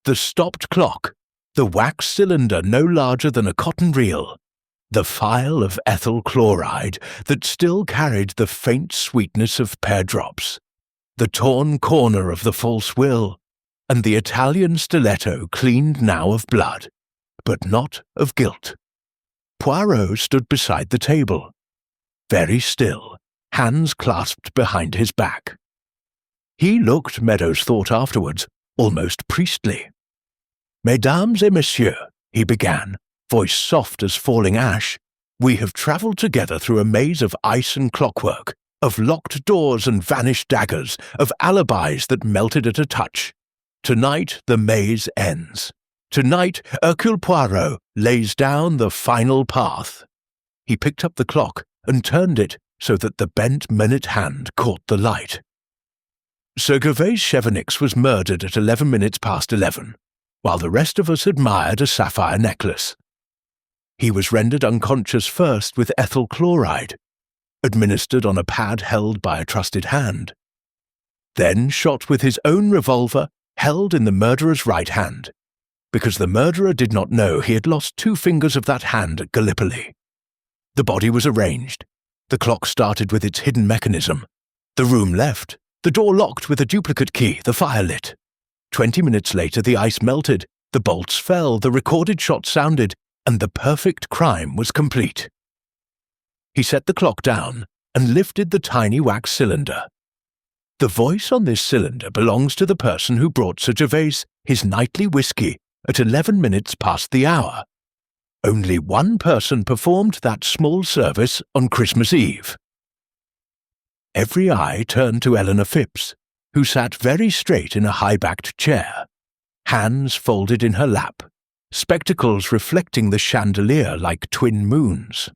The stopped clock, the wax cylinder no larger than a cotton reel, the phial of ethyl chloride that still carried the faint sweetness of pear drops, the torn corner of the false will, and the Italian stiletto cleaned now of blood, but not of guilt. Poirot stood beside the table, very still, hands clasped behind his back. He looked, Meadows thought afterwards, almost priestly. Mesdames et messieurs, he began, voice soft as falling ash, we have travelled together through a maze of ice and clockwork, of locked doors and vanished daggers, of alibis that melted at a touch. Tonight the maze ends. Tonight Hercule Poirot lays down the final path. He picked up the clock and turned it so that the bent minute hand caught the light. Sir Gervase Chevenix was murdered at 11 minutes past 11, while the rest of us admired a sapphire necklace. He was rendered unconscious first with ethyl chloride, administered on a pad held by a trusted hand, then shot with his own revolver held in the murderer's right hand, because the murderer did not know he had lost 2 fingers of that hand at Gallipoli. The body was arranged, the clock started with its hidden mechanism, the room left, the door locked with a duplicate key, the fire lit. 20 minutes later the ice melted, the bolts fell, the recorded shot sounded, and the perfect crime was complete. He set the clock down and lifted the tiny wax cylinder. The voice on this cylinder belongs to the person who brought Sir Gervase his nightly whisky at 11 minutes past the hour. Only one person performed that small service on Christmas Eve. Every eye turned to Eleanor Phipps, who sat very straight in a high-backed chair, hands folded in her lap, spectacles reflecting the chandelier like twin moons.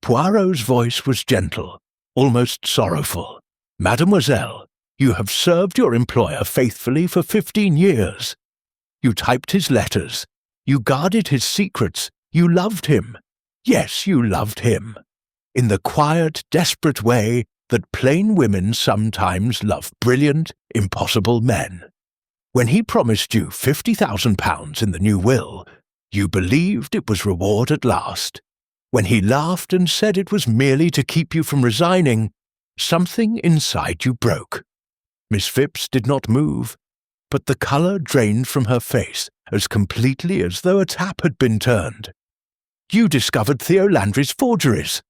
Poirot's voice was gentle, almost sorrowful. Mademoiselle, you have served your employer faithfully for 15 years. You typed his letters. You guarded his secrets. You loved him. Yes, you loved him. In the quiet, desperate way that plain women sometimes love brilliant, impossible men. When he promised you £50,000 in the new will, you believed it was reward at last. When he laughed and said it was merely to keep you from resigning, something inside you broke. Miss Phipps did not move, but the colour drained from her face as completely as though a tap had been turned. You discovered Theo Landry's forgeries,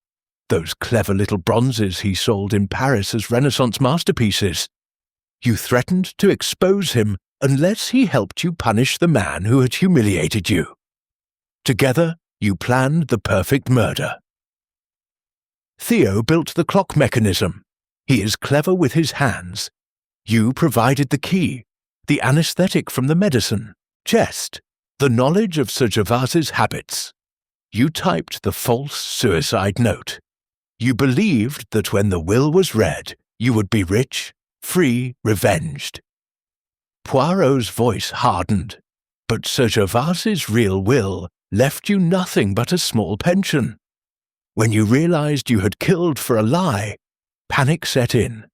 those clever little bronzes he sold in Paris as Renaissance masterpieces. You threatened to expose him unless he helped you punish the man who had humiliated you. Together, you planned the perfect murder. Theo built the clock mechanism. He is clever with his hands. You provided the key, the anesthetic from the medicine, chest, the knowledge of Sir Gervas's habits. You typed the false suicide note. You believed that when the will was read, you would be rich, free, revenged. Poirot's voice hardened, but Sir Gervas's real will left you nothing but a small pension. When you realized you had killed for a lie, panic set in.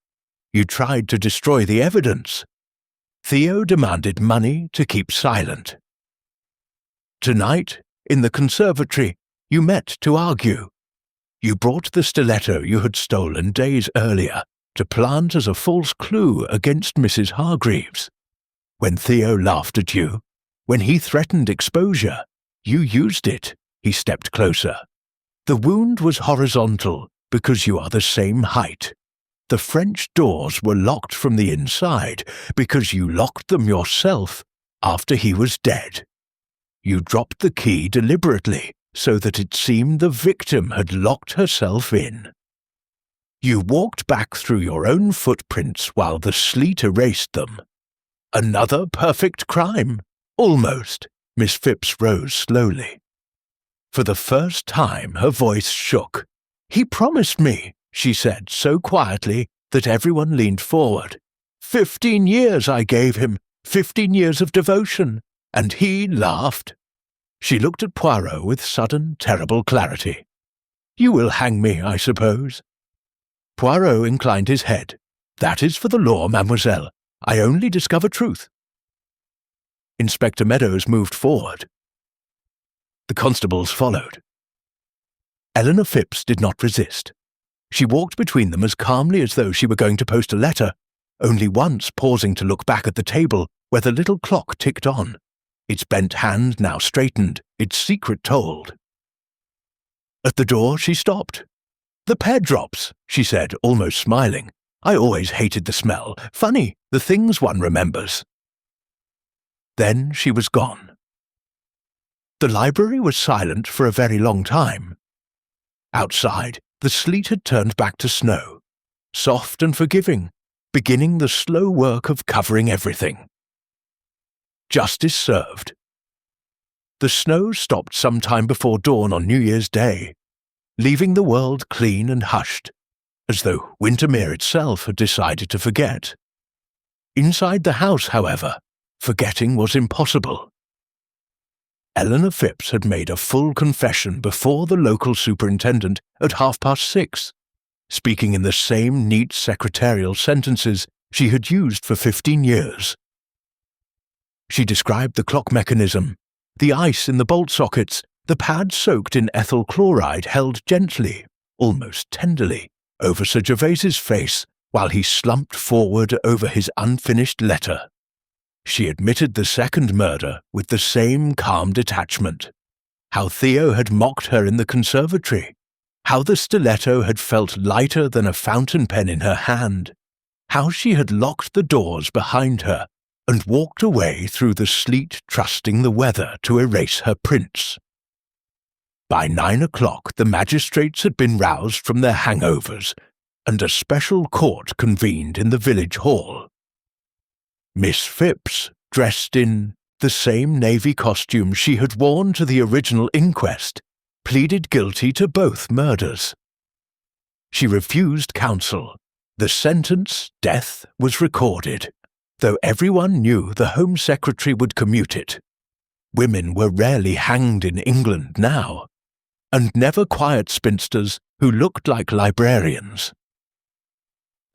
You tried to destroy the evidence. Theo demanded money to keep silent. Tonight, in the conservatory, you met to argue. You brought the stiletto you had stolen days earlier to plant as a false clue against Mrs. Hargreaves. When Theo laughed at you, when he threatened exposure, you used it. He stepped closer. The wound was horizontal because you are the same height. The French doors were locked from the inside because you locked them yourself after he was dead. You dropped the key deliberately so that it seemed the victim had locked herself in. You walked back through your own footprints while the sleet erased them. Another perfect crime. Almost. Miss Phipps rose slowly. For the first time her voice shook. "He promised me," she said so quietly that everyone leaned forward. 15 years I gave him, 15 years of devotion, and he laughed. She looked at Poirot with sudden, terrible clarity. "You will hang me, I suppose." Poirot inclined his head. "That is for the law, mademoiselle. I only discover truth." Inspector Meadows moved forward. The constables followed. Eleanor Phipps did not resist. She walked between them as calmly as though she were going to post a letter, only once pausing to look back at the table where the little clock ticked on, its bent hand now straightened, its secret told. At the door she stopped. "The pear drops," she said, almost smiling. "I always hated the smell. Funny, the things one remembers." Then she was gone. The library was silent for a very long time. Outside, the sleet had turned back to snow, soft and forgiving, beginning the slow work of covering everything. Justice served. The snow stopped some time before dawn on New Year's Day, leaving the world clean and hushed, as though Wintermere itself had decided to forget. Inside the house, however, forgetting was impossible. Eleanor Phipps had made a full confession before the local superintendent at 6:30, speaking in the same neat secretarial sentences she had used for 15 years. She described the clock mechanism, the ice in the bolt sockets, the pad soaked in ethyl chloride held gently, almost tenderly, over Sir Gervas's face while he slumped forward over his unfinished letter. She admitted the second murder with the same calm detachment. How Theo had mocked her in the conservatory. How the stiletto had felt lighter than a fountain pen in her hand. How she had locked the doors behind her and walked away through the sleet, trusting the weather to erase her prints. By 9 o'clock the magistrates had been roused from their hangovers, and a special court convened in the village hall. Miss Phipps, dressed in the same navy costume she had worn to the original inquest, pleaded guilty to both murders. She refused counsel. The sentence, death, was recorded, though everyone knew the Home Secretary would commute it. Women were rarely hanged in England now, and never quiet spinsters who looked like librarians.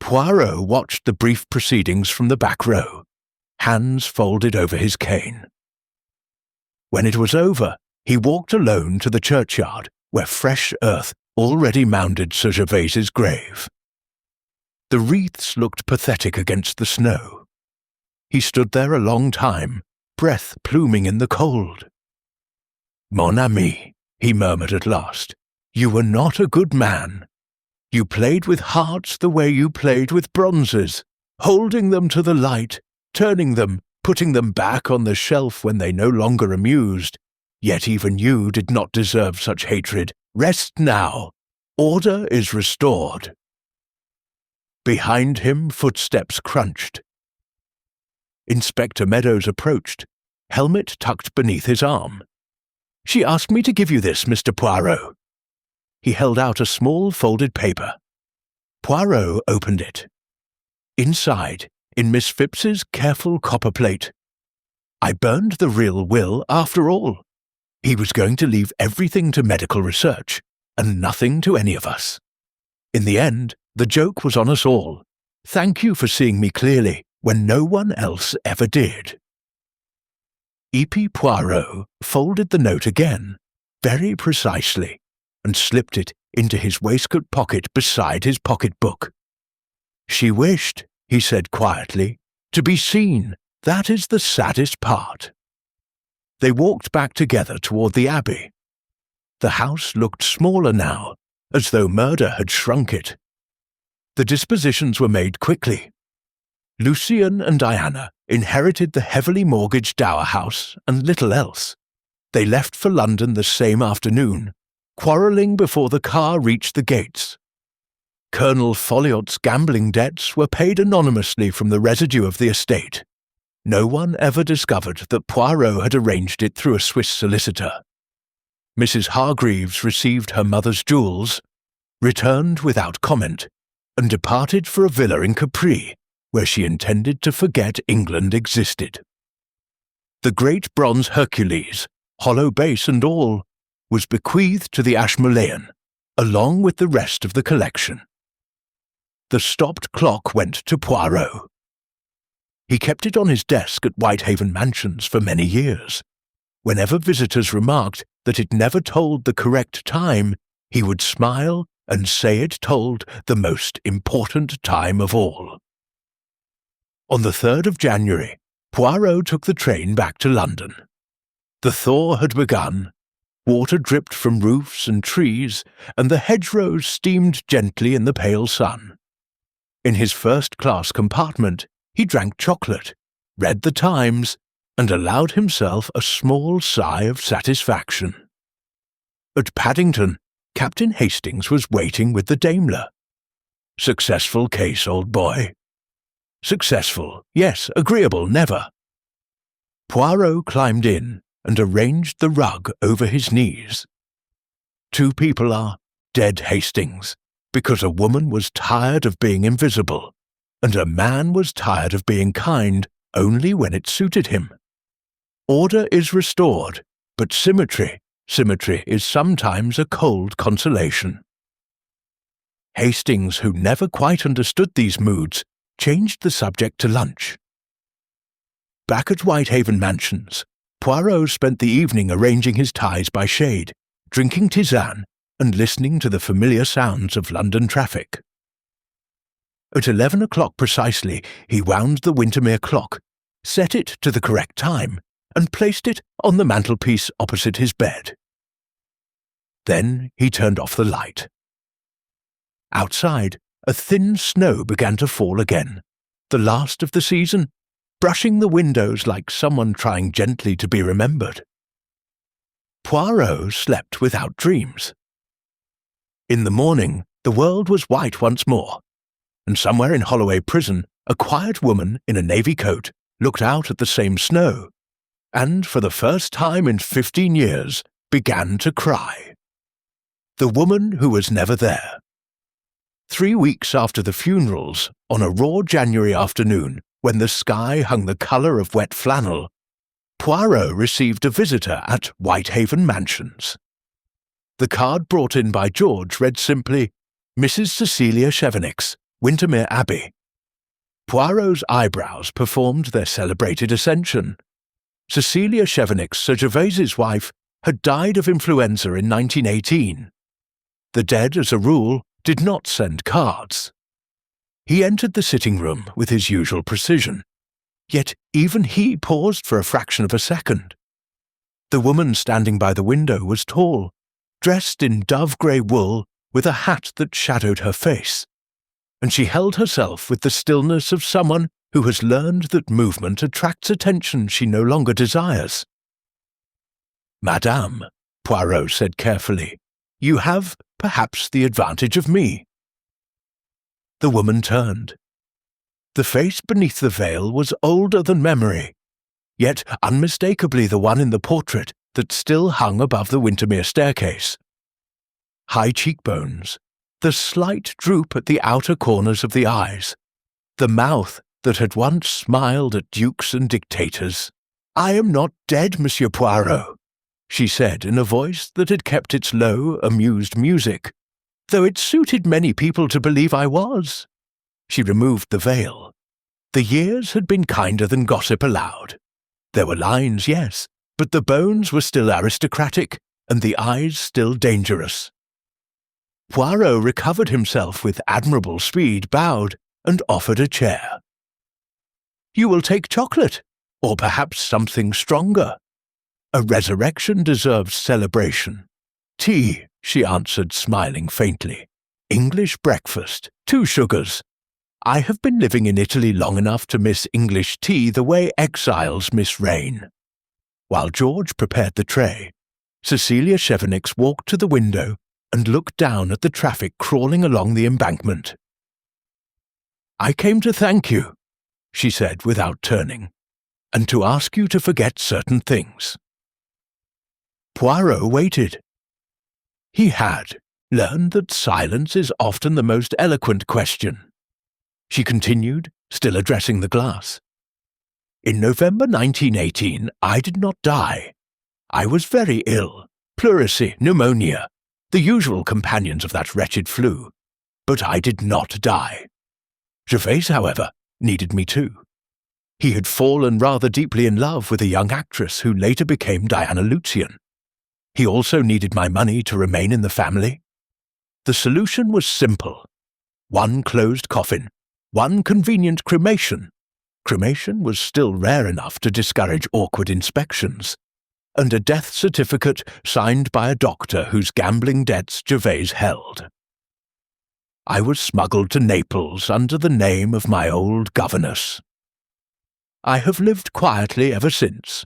Poirot watched the brief proceedings from the back row, hands folded over his cane. When it was over, he walked alone to the churchyard, where fresh earth already mounded Sir Gervas's grave. The wreaths looked pathetic against the snow. He stood there a long time, breath pluming in the cold. "Mon ami," he murmured at last, "you were not a good man. You played with hearts the way you played with bronzes, holding them to the light, turning them, putting them back on the shelf when they no longer amused. Yet even you did not deserve such hatred. Rest now. Order is restored." Behind him, footsteps crunched. Inspector Meadows approached, helmet tucked beneath his arm. "She asked me to give you this, Mr. Poirot." He held out a small folded paper. Poirot opened it. Inside, in Miss Phipps's careful copper plate, "I burned the real will after all. He was going to leave everything to medical research, and nothing to any of us. In the end, the joke was on us all. Thank you for seeing me clearly when no one else ever did." E.P. Poirot folded the note again, very precisely, and slipped it into his waistcoat pocket beside his pocketbook. "She wished," he said quietly, "to be seen. That is the saddest part." They walked back together toward the Abbey. The house looked smaller now, as though murder had shrunk it. The dispositions were made quickly. Lucien and Diana inherited the heavily mortgaged dower house and little else. They left for London the same afternoon, quarrelling before the car reached the gates. Colonel Folliot's gambling debts were paid anonymously from the residue of the estate. No one ever discovered that Poirot had arranged it through a Swiss solicitor. Mrs. Hargreaves received her mother's jewels, returned without comment, and departed for a villa in Capri, where she intended to forget England existed. The great bronze Hercules, hollow base and all, was bequeathed to the Ashmolean, along with the rest of the collection. The stopped clock went to Poirot. He kept it on his desk at Whitehaven Mansions for many years. Whenever visitors remarked that it never told the correct time, he would smile and say it told the most important time of all. On the 3rd of January, Poirot took the train back to London. The thaw had begun. Water dripped from roofs and trees, and the hedgerows steamed gently in the pale sun. In his first-class compartment, he drank chocolate, read the Times, and allowed himself a small sigh of satisfaction. At Paddington, Captain Hastings was waiting with the Daimler. "Successful case, old boy." "Successful, yes, agreeable, never." Poirot climbed in and arranged the rug over his knees. Two people are dead, Hastings, because a woman was tired of being invisible, and a man was tired of being kind only when it suited him. Order is restored, but symmetry is sometimes a cold consolation. Hastings, who never quite understood these moods, changed the subject to lunch. Back at Whitehaven Mansions, Poirot spent the evening arranging his ties by shade, drinking tisane, and listening to the familiar sounds of London traffic. At 11 o'clock precisely, he wound the Windermere clock, set it to the correct time, and placed it on the mantelpiece opposite his bed. Then he turned off the light. Outside, a thin snow began to fall again, the last of the season, brushing the windows like someone trying gently to be remembered. Poirot slept without dreams. In the morning, the world was white once more, and somewhere in Holloway Prison, a quiet woman in a navy coat looked out at the same snow, and for the first time in 15 years began to cry. The woman who was never there. 3 weeks after the funerals, on a raw January afternoon, when the sky hung the colour of wet flannel, Poirot received a visitor at Whitehaven Mansions. The card brought in by George read simply, "Mrs. Cecilia Chevenix, Windermere Abbey." Poirot's eyebrows performed their celebrated ascension. Cecilia Chevenix, Sir Gervaise's wife, had died of influenza in 1918. The dead, as a rule, did not send cards. He entered the sitting-room with his usual precision, yet even he paused for a fraction of a second. The woman standing by the window was tall, dressed in dove-grey wool with a hat that shadowed her face, and she held herself with the stillness of someone who has learned that movement attracts attention she no longer desires. "Madame," Poirot said carefully, "you have perhaps the advantage of me." The woman turned. The face beneath the veil was older than memory, yet unmistakably the one in the portrait that still hung above the Windermere staircase. High cheekbones, the slight droop at the outer corners of the eyes, the mouth that had once smiled at dukes and dictators. "I am not dead, Monsieur Poirot," she said in a voice that had kept its low, amused music, though it suited many people to believe I was. She removed the veil. The years had been kinder than gossip allowed. There were lines, yes, but the bones were still aristocratic and the eyes still dangerous. Poirot recovered himself with admirable speed, bowed, and offered a chair. "You will take chocolate, or perhaps something stronger. A resurrection deserves celebration." "Tea," she answered, smiling faintly. "English breakfast, 2 sugars. I have been living in Italy long enough to miss English tea the way exiles miss rain." While George prepared the tray, Cecilia Chevenix walked to the window and looked down at the traffic crawling along the embankment. "I came to thank you," she said without turning, "and to ask you to forget certain things." Poirot waited. He had learned that silence is often the most eloquent question. She continued, still addressing the glass. "In November 1918, I did not die. I was very ill, pleurisy, pneumonia, the usual companions of that wretched flu, but I did not die. Gervais, however, needed me too. He had fallen rather deeply in love with a young actress who later became Diana Lucian. He also needed my money to remain in the family. The solution was simple. 1 closed coffin, 1 convenient cremation. Cremation was still rare enough to discourage awkward inspections, and a death certificate signed by a doctor whose gambling debts Gervais held. I was smuggled to Naples under the name of my old governess. I have lived quietly ever since,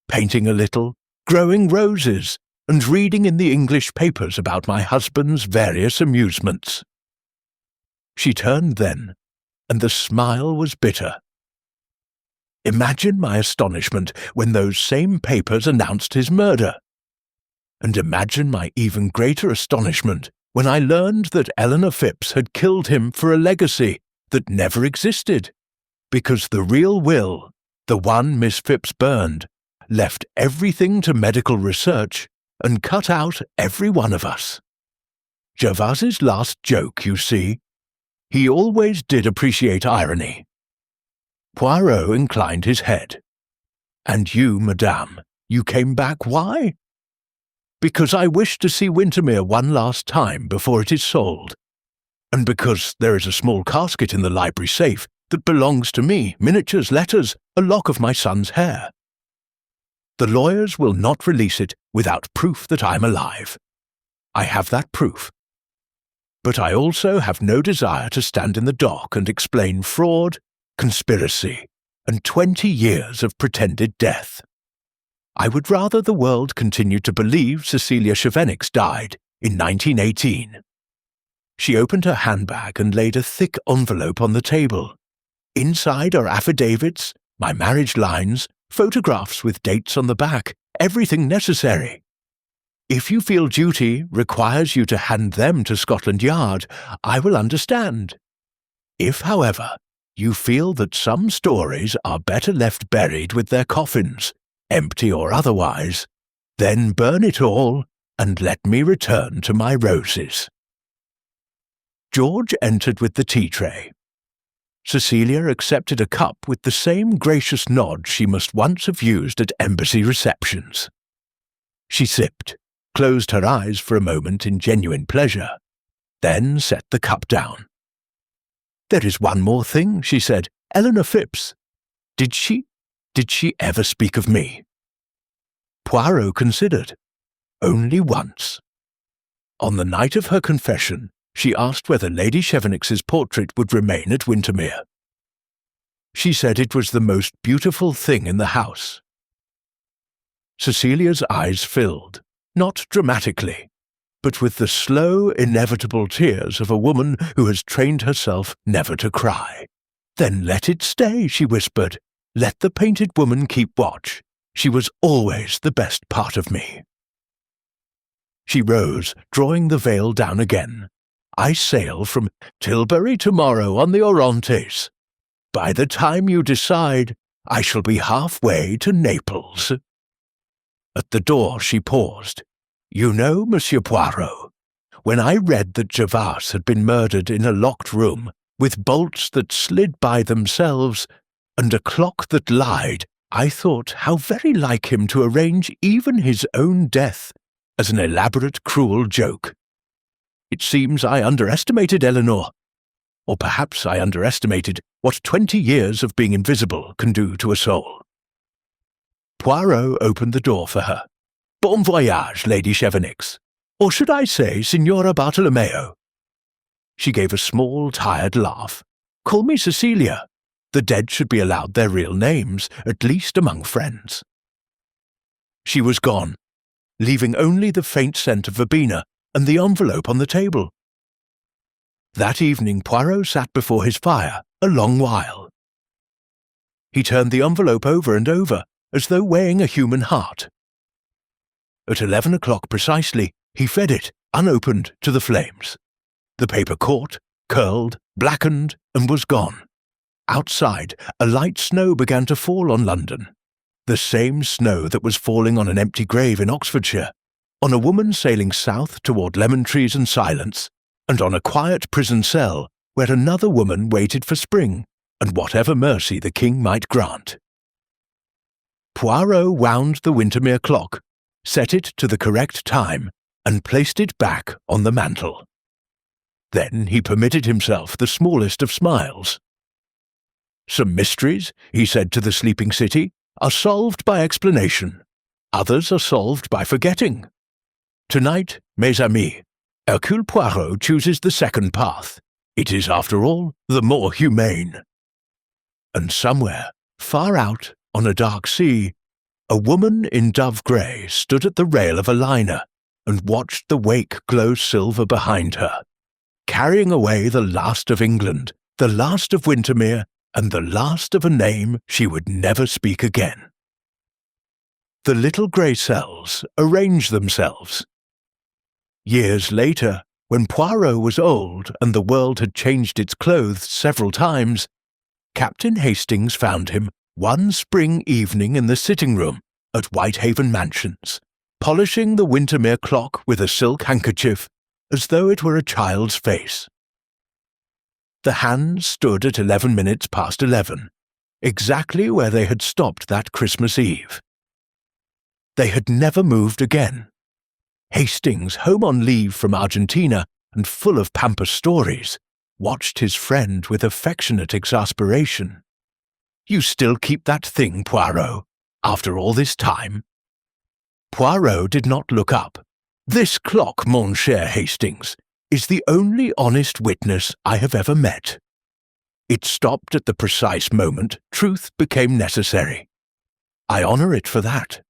painting a little, growing roses, and reading in the English papers about my husband's various amusements." She turned then, and the smile was bitter. Imagine my astonishment when those same papers announced his murder. And imagine my even greater astonishment when I learned that Eleanor Phipps had killed him for a legacy that never existed, because the real will, the one Miss Phipps burned, left everything to medical research and cut out every one of us. Gervaise's last joke, you see. He always did appreciate irony. Poirot inclined his head. "And you, madame, you came back, why?" "Because I wish to see Windermere one last time before it is sold, and because there is a small casket in the library safe that belongs to me, miniatures, letters, a lock of my son's hair. The lawyers will not release it without proof that I'm alive. I have that proof. But I also have no desire to stand in the dock and explain fraud, conspiracy, and 20 years of pretended death. I would rather the world continue to believe Cecilia Chevenix died in 1918. She opened her handbag and laid a thick envelope on the table. Inside are affidavits, my marriage lines, photographs with dates on the back, everything necessary. If you feel duty requires you to hand them to Scotland Yard, I will understand. If, however, you feel that some stories are better left buried with their coffins, empty or otherwise, then burn it all and let me return to my roses." George entered with the tea tray. Cecilia accepted a cup with the same gracious nod she must once have used at embassy receptions. She sipped, closed her eyes for a moment in genuine pleasure, then set the cup down. "There is one more thing," she said. "Eleanor Phipps. Did she ever speak of me?" Poirot considered. Only once. On the night of her confession, she asked whether Lady Chevenix's portrait would remain at Windermere. She said it was the most beautiful thing in the house. Cecilia's eyes filled, not dramatically, but with the slow, inevitable tears of a woman who has trained herself never to cry. "Then let it stay," she whispered. "Let the painted woman keep watch. She was always the best part of me." She rose, drawing the veil down again. "I sail from Tilbury tomorrow on the Orontes. By the time you decide, I shall be halfway to Naples." At the door she paused. "You know, Monsieur Poirot, when I read that Gervase had been murdered in a locked room, with bolts that slid by themselves, and a clock that lied, I thought how very like him to arrange even his own death as an elaborate, cruel joke. It seems I underestimated Eleanor. Or perhaps I underestimated what 20 years of being invisible can do to a soul." Poirot opened the door for her. "Bon voyage, Lady Chevenix. Or should I say, Signora Bartolomeo?" She gave a small, tired laugh. "Call me Cecilia. The dead should be allowed their real names, at least among friends." She was gone, leaving only the faint scent of verbena and the envelope on the table. That evening Poirot sat before his fire a long while. He turned the envelope over and over, as though weighing a human heart. At 11 o'clock precisely, he fed it, unopened, to the flames. The paper caught, curled, blackened, and was gone. Outside, a light snow began to fall on London. The same snow that was falling on an empty grave in Oxfordshire, on a woman sailing south toward lemon trees and silence, and on a quiet prison cell where another woman waited for spring and whatever mercy the king might grant. Poirot wound the Windermere clock, set it to the correct time, and placed it back on the mantel. Then he permitted himself the smallest of smiles. "Some mysteries," he said to the sleeping city, "are solved by explanation. Others are solved by forgetting. Tonight, mes amis, Hercule Poirot chooses the second path. It is, after all, the more humane." And somewhere, far out on a dark sea, a woman in dove grey stood at the rail of a liner and watched the wake glow silver behind her, carrying away the last of England, the last of Windermere, and the last of a name she would never speak again. The little grey cells arranged themselves. Years later, when Poirot was old and the world had changed its clothes several times, Captain Hastings found him one spring evening in the sitting-room at Whitehaven Mansions, polishing the Windermere clock with a silk handkerchief as though it were a child's face. The hands stood at 11 minutes past 11, exactly where they had stopped that Christmas Eve. They had never moved again. Hastings, home on leave from Argentina and full of pamper stories, watched his friend with affectionate exasperation. "You still keep that thing, Poirot, after all this time?" Poirot did not look up. "This clock, mon cher Hastings, is the only honest witness I have ever met. It stopped at the precise moment truth became necessary. I honour it for that."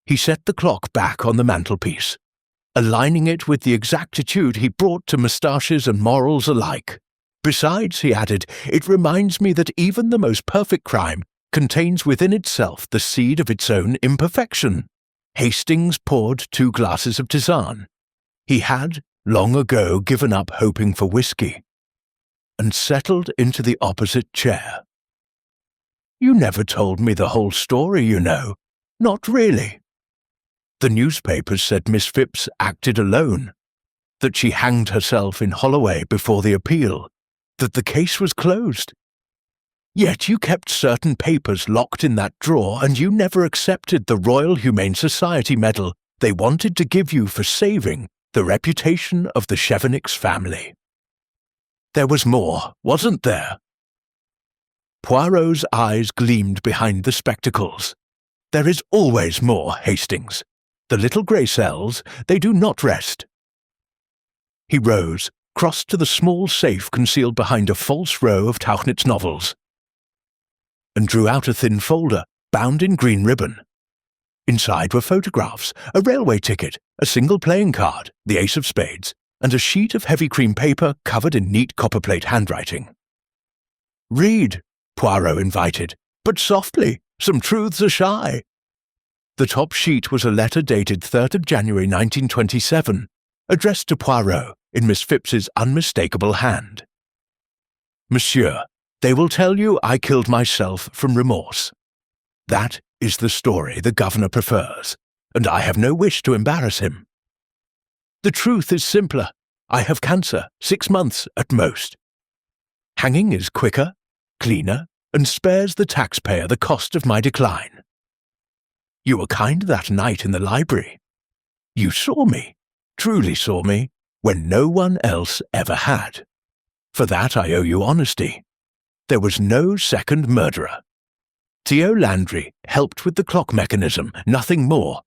He set the clock back on the mantelpiece, aligning it with the exactitude he brought to moustaches and morals alike. "Besides," he added, "it reminds me that even the most perfect crime contains within itself the seed of its own imperfection." Hastings poured 2 glasses of tisane. He had, long ago, given up hoping for whiskey, and settled into the opposite chair. "You never told me the whole story, you know. Not really. The newspapers said Miss Phipps acted alone, that she hanged herself in Holloway before the appeal, that the case was closed. Yet you kept certain papers locked in that drawer, and you never accepted the Royal Humane Society medal they wanted to give you for saving the reputation of the Chevenix family. There was more, wasn't there?" Poirot's eyes gleamed behind the spectacles. "There is always more, Hastings. The little grey cells, they do not rest." He rose, crossed to the small safe concealed behind a false row of Tauchnitz novels, and drew out a thin folder bound in green ribbon. Inside were photographs, a railway ticket, a single playing card, the ace of spades, and a sheet of heavy cream paper covered in neat copperplate handwriting. "Read," Poirot invited, "but softly, some truths are shy." The top sheet was a letter dated 3rd of January 1927, addressed to Poirot in Miss Phipps's unmistakable hand. "Monsieur, they will tell you I killed myself from remorse. That is the story the governor prefers, and I have no wish to embarrass him. The truth is simpler. I have cancer, 6 months at most. Hanging is quicker, cleaner, and spares the taxpayer the cost of my decline. You were kind that night in the library. You saw me, truly saw me, when no one else ever had. For that I owe you honesty. There was no second murderer. Theo Landry helped with the clock mechanism, nothing more.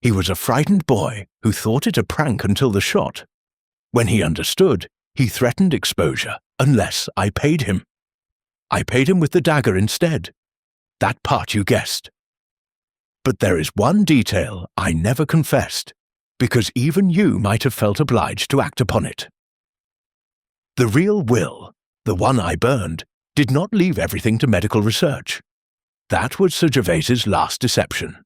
He was a frightened boy who thought it a prank until the shot. When he understood, he threatened exposure unless I paid him. I paid him with the dagger instead. That part you guessed. But there is one detail I never confessed, because even you might have felt obliged to act upon it. The real will, the one I burned, did not leave everything to medical research. That was Sir Gervaise's last deception.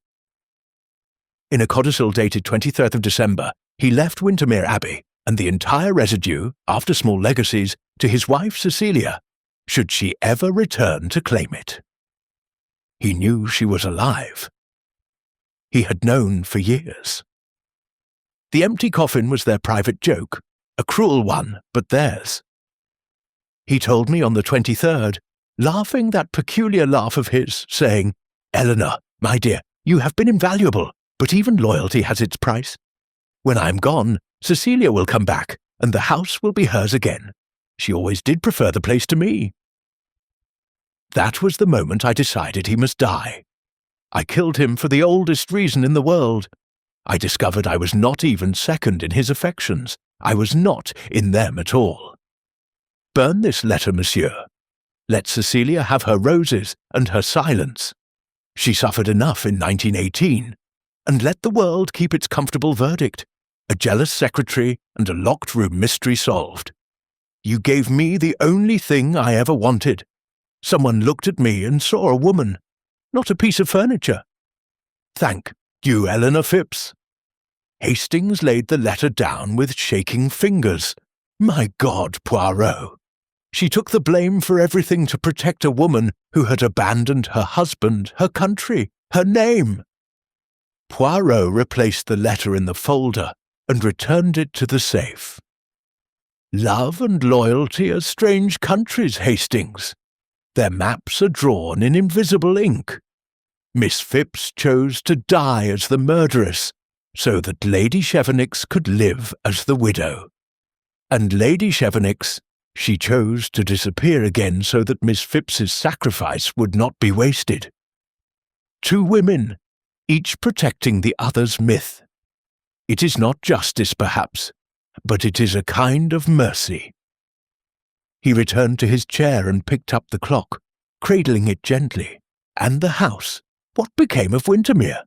In a codicil dated 23rd of December, he left Windermere Abbey and the entire residue, after small legacies, to his wife Cecilia, should she ever return to claim it. He knew she was alive. He had known for years. The empty coffin was their private joke, a cruel one, but theirs. He told me on the 23rd, laughing that peculiar laugh of his, saying, "Eleanor, my dear, you have been invaluable, but even loyalty has its price. When I am gone, Cecilia will come back, and the house will be hers again. She always did prefer the place to me." That was the moment I decided he must die. I killed him for the oldest reason in the world. I discovered I was not even second in his affections. I was not in them at all. Burn this letter, monsieur. Let Cecilia have her roses and her silence. She suffered enough in 1918. And let the world keep its comfortable verdict. A jealous secretary and a locked-room mystery solved. You gave me the only thing I ever wanted. Someone looked at me and saw a woman, not a piece of furniture. Thank you, Eleanor Phipps. Hastings laid the letter down with shaking fingers. My God, Poirot. She took the blame for everything to protect a woman who had abandoned her husband, her country, her name. Poirot replaced the letter in the folder and returned it to the safe. Love and loyalty are strange countries, Hastings. Their maps are drawn in invisible ink. Miss Phipps chose to die as the murderess, so that Lady Chevenix could live as the widow. And Lady Chevenix, she chose to disappear again so that Miss Phipps's sacrifice would not be wasted. 2 women, each protecting the other's myth. It is not justice, perhaps, but it is a kind of mercy. He returned to his chair and picked up the clock, cradling it gently. And the house, what became of Windermere?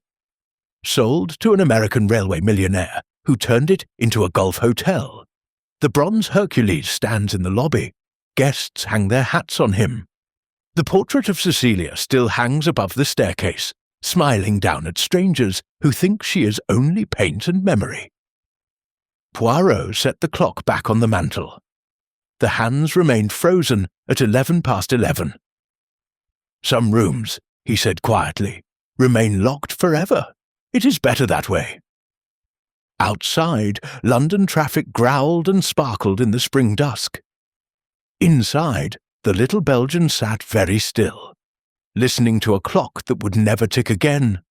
Sold to an American railway millionaire who turned it into a golf hotel. The bronze Hercules stands in the lobby. Guests hang their hats on him. The portrait of Cecilia still hangs above the staircase, smiling down at strangers who think she is only paint and memory. Poirot set the clock back on the mantel. The hands remained frozen at 11:11. Some rooms, he said quietly, remain locked forever. It is better that way. Outside, London traffic growled and sparkled in the spring dusk. Inside, the little Belgian sat very still, listening to a clock that would never tick again,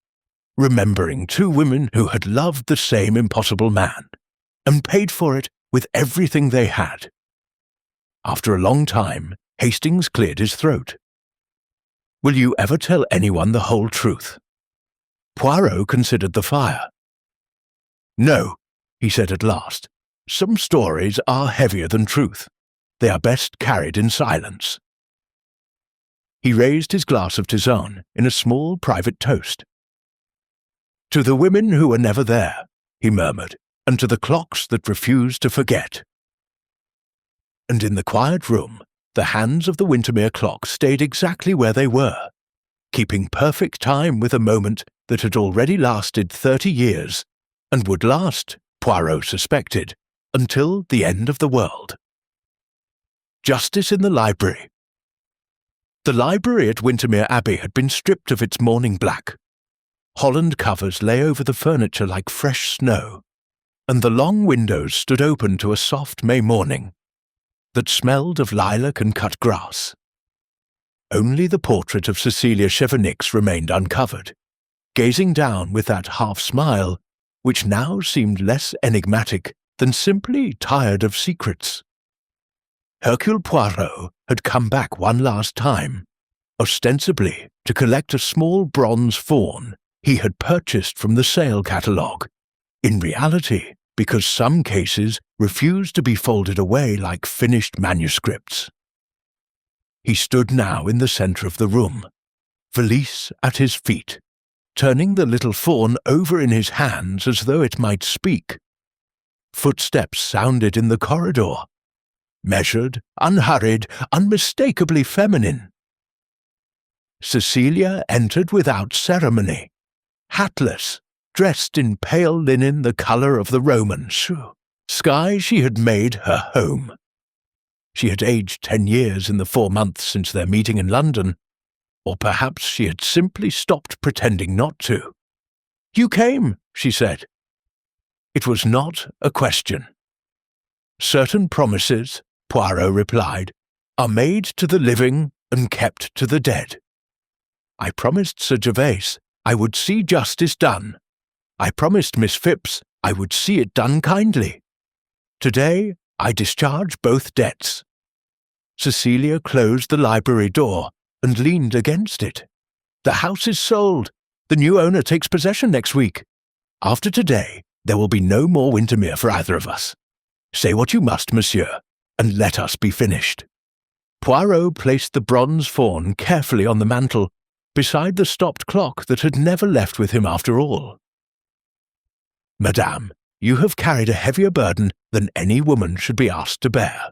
remembering 2 women who had loved the same impossible man, and paid for it with everything they had. After a long time, Hastings cleared his throat. Will you ever tell anyone the whole truth? Poirot considered the fire. No, he said at last. Some stories are heavier than truth. They are best carried in silence. He raised his glass of tisane in a small private toast. To the women who were never there, he murmured, and to the clocks that refused to forget. And in the quiet room, the hands of the Windermere clock stayed exactly where they were, keeping perfect time with a moment that had already lasted 30 years and would last, Poirot suspected, until the end of the world. Justice in the library. The library at Windermere Abbey had been stripped of its morning black. Holland covers lay over the furniture like fresh snow, and the long windows stood open to a soft May morning that smelled of lilac and cut grass. Only the portrait of Cecilia Chevenix remained uncovered, gazing down with that half-smile which now seemed less enigmatic than simply tired of secrets. Hercule Poirot had come back one last time, ostensibly to collect a small bronze faun he had purchased from the sale catalogue, in reality because some cases refused to be folded away like finished manuscripts. He stood now in the centre of the room, valise at his feet, turning the little faun over in his hands as though it might speak. Footsteps sounded in the corridor, measured, unhurried, unmistakably feminine. Cecilia entered without ceremony, hatless, dressed in pale linen the colour of the Romans, sky she had made her home. She had aged 10 years in the 4 months since their meeting in London, or perhaps she had simply stopped pretending not to. "You came," she said. It was not a question. Certain promises, Poirot replied, are made to the living and kept to the dead. I promised Sir Gervase I would see justice done. I promised Miss Phipps I would see it done kindly. Today I discharge both debts. Cecilia closed the library door and leaned against it. The house is sold. The new owner takes possession next week. After today, there will be no more Windermere for either of us. Say what you must, monsieur, and let us be finished. Poirot placed the bronze faun carefully on the mantel, beside the stopped clock that had never left with him after all. Madame, you have carried a heavier burden than any woman should be asked to bear.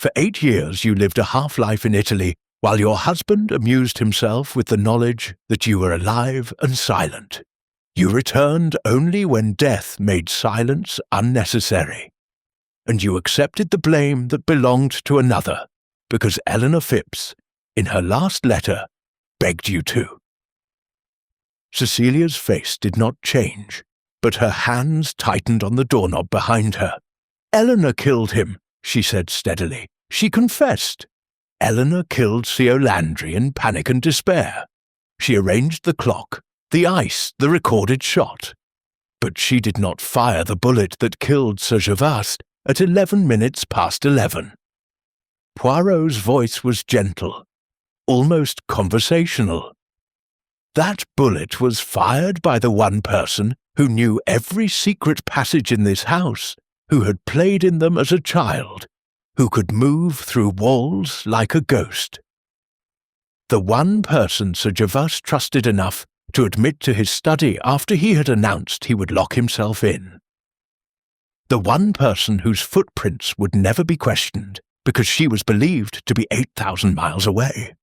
For 8 years you lived a half-life in Italy, while your husband amused himself with the knowledge that you were alive and silent. You returned only when death made silence unnecessary, and you accepted the blame that belonged to another, because Eleanor Phipps, in her last letter, begged you to. Cecilia's face did not change, but her hands tightened on the doorknob behind her. Eleanor killed him, she said steadily. She confessed. Eleanor killed Sir Landry in panic and despair. She arranged the clock, the ice, the recorded shot. But she did not fire the bullet that killed Sir Gervase at 11 minutes past 11. Poirot's voice was gentle, almost conversational. That bullet was fired by the one person who knew every secret passage in this house, who had played in them as a child, who could move through walls like a ghost. The one person Sir Gervase trusted enough to admit to his study after he had announced he would lock himself in. The one person whose footprints would never be questioned because she was believed to be 8,000 miles away.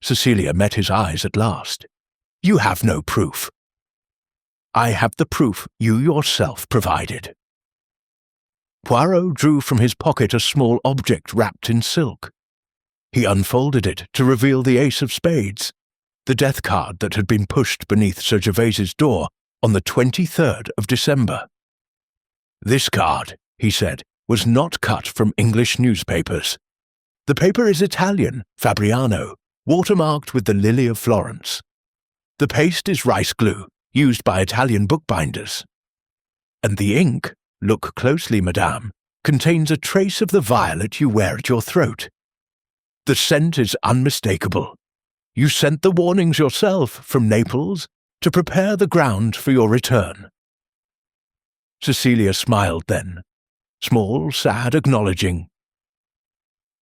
Cecilia met his eyes at last. You have no proof. I have the proof you yourself provided. Poirot drew from his pocket a small object wrapped in silk. He unfolded it to reveal the ace of spades, the death card that had been pushed beneath Sir Gervase's door on the 23rd of December. This card, he said, was not cut from English newspapers. The paper is Italian, Fabriano, watermarked with the Lily of Florence. The paste is rice glue, used by Italian bookbinders. And the ink, look closely, madame, contains a trace of the violet you wear at your throat. The scent is unmistakable. You sent the warnings yourself from Naples to prepare the ground for your return. Cecilia smiled then, small, sad, acknowledging.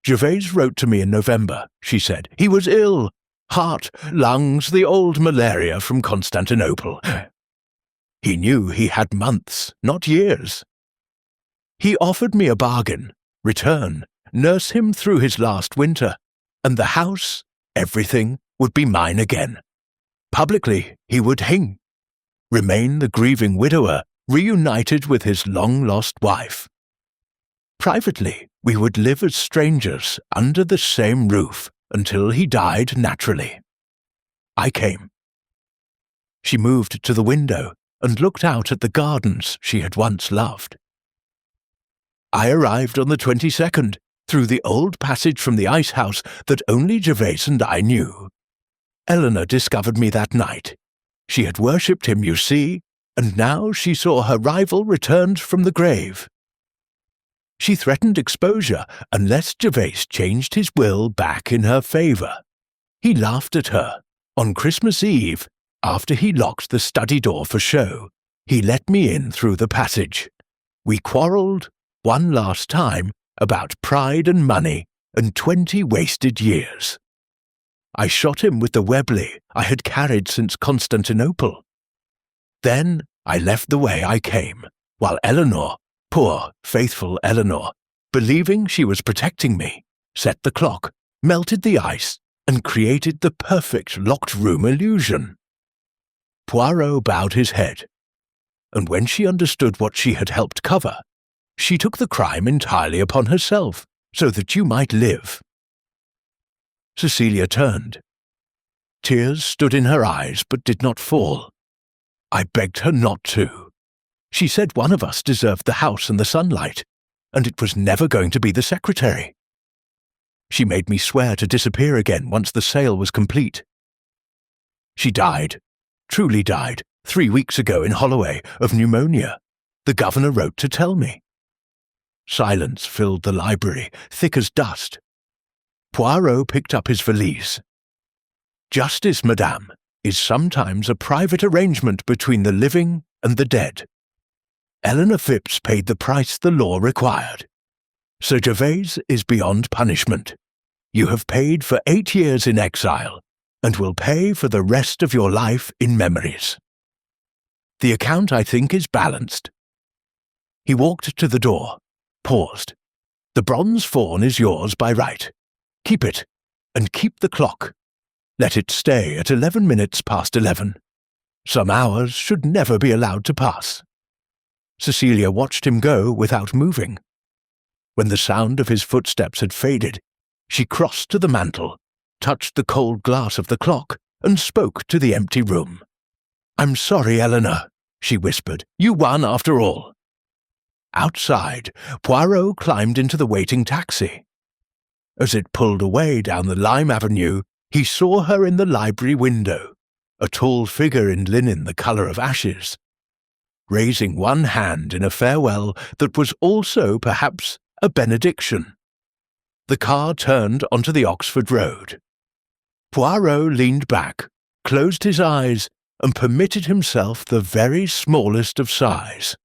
Gervase wrote to me in November, she said. He was ill. Heart, lungs, the old malaria from Constantinople. He knew he had months, not years. He offered me a bargain, return, nurse him through his last winter, and the house, everything, would be mine again. Publicly, he would remain the grieving widower, reunited with his long-lost wife. Privately, we would live as strangers under the same roof until he died naturally. I came. She moved to the window and looked out at the gardens she had once loved. I arrived on the 22nd, through the old passage from the ice house that only Gervase and I knew. Eleanor discovered me that night. She had worshipped him, you see, and now she saw her rival returned from the grave. She threatened exposure unless Gervase changed his will back in her favour. He laughed at her. On Christmas Eve, after he locked the study door for show, he let me in through the passage. We quarrelled, one last time, about pride and money and 20 wasted years. I shot him with the Webley I had carried since Constantinople. Then I left the way I came, while Eleanor, poor, faithful Eleanor, believing she was protecting me, set the clock, melted the ice, and created the perfect locked room illusion. Poirot bowed his head, and when she understood what she had helped cover, she took the crime entirely upon herself, so that you might live. Cecilia turned. Tears stood in her eyes but did not fall. I begged her not to. She said one of us deserved the house and the sunlight, and it was never going to be the secretary. She made me swear to disappear again once the sale was complete. She died, truly died, 3 weeks ago in Holloway, of pneumonia. The governor wrote to tell me. Silence filled the library, thick as dust. Poirot picked up his valise. Justice, madame, is sometimes a private arrangement between the living and the dead. Eleanor Phipps paid the price the law required. Sir Gervase is beyond punishment. You have paid for 8 years in exile, and will pay for the rest of your life in memories. The account, I think, is balanced. He walked to the door, paused. The bronze fawn is yours by right. Keep it, and keep the clock. Let it stay at 11 minutes past 11. Some hours should never be allowed to pass. Cecilia watched him go without moving. When the sound of his footsteps had faded, she crossed to the mantel, touched the cold glass of the clock, and spoke to the empty room. "I'm sorry, Eleanor," she whispered. "You won after all." Outside, Poirot climbed into the waiting taxi. As it pulled away down the lime avenue, he saw her in the library window, a tall figure in linen the colour of ashes, raising one hand in a farewell that was also, perhaps, a benediction. The car turned onto the Oxford Road. Poirot leaned back, closed his eyes, and permitted himself the very smallest of sighs.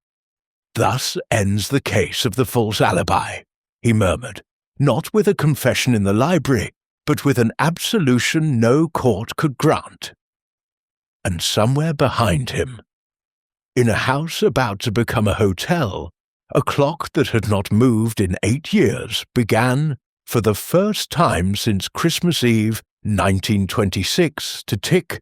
"Thus ends the case of the false alibi," he murmured, not with a confession in the library, but with an absolution no court could grant. And somewhere behind him, in a house about to become a hotel, a clock that had not moved in 8 years began, for the first time since Christmas Eve 1926, to tick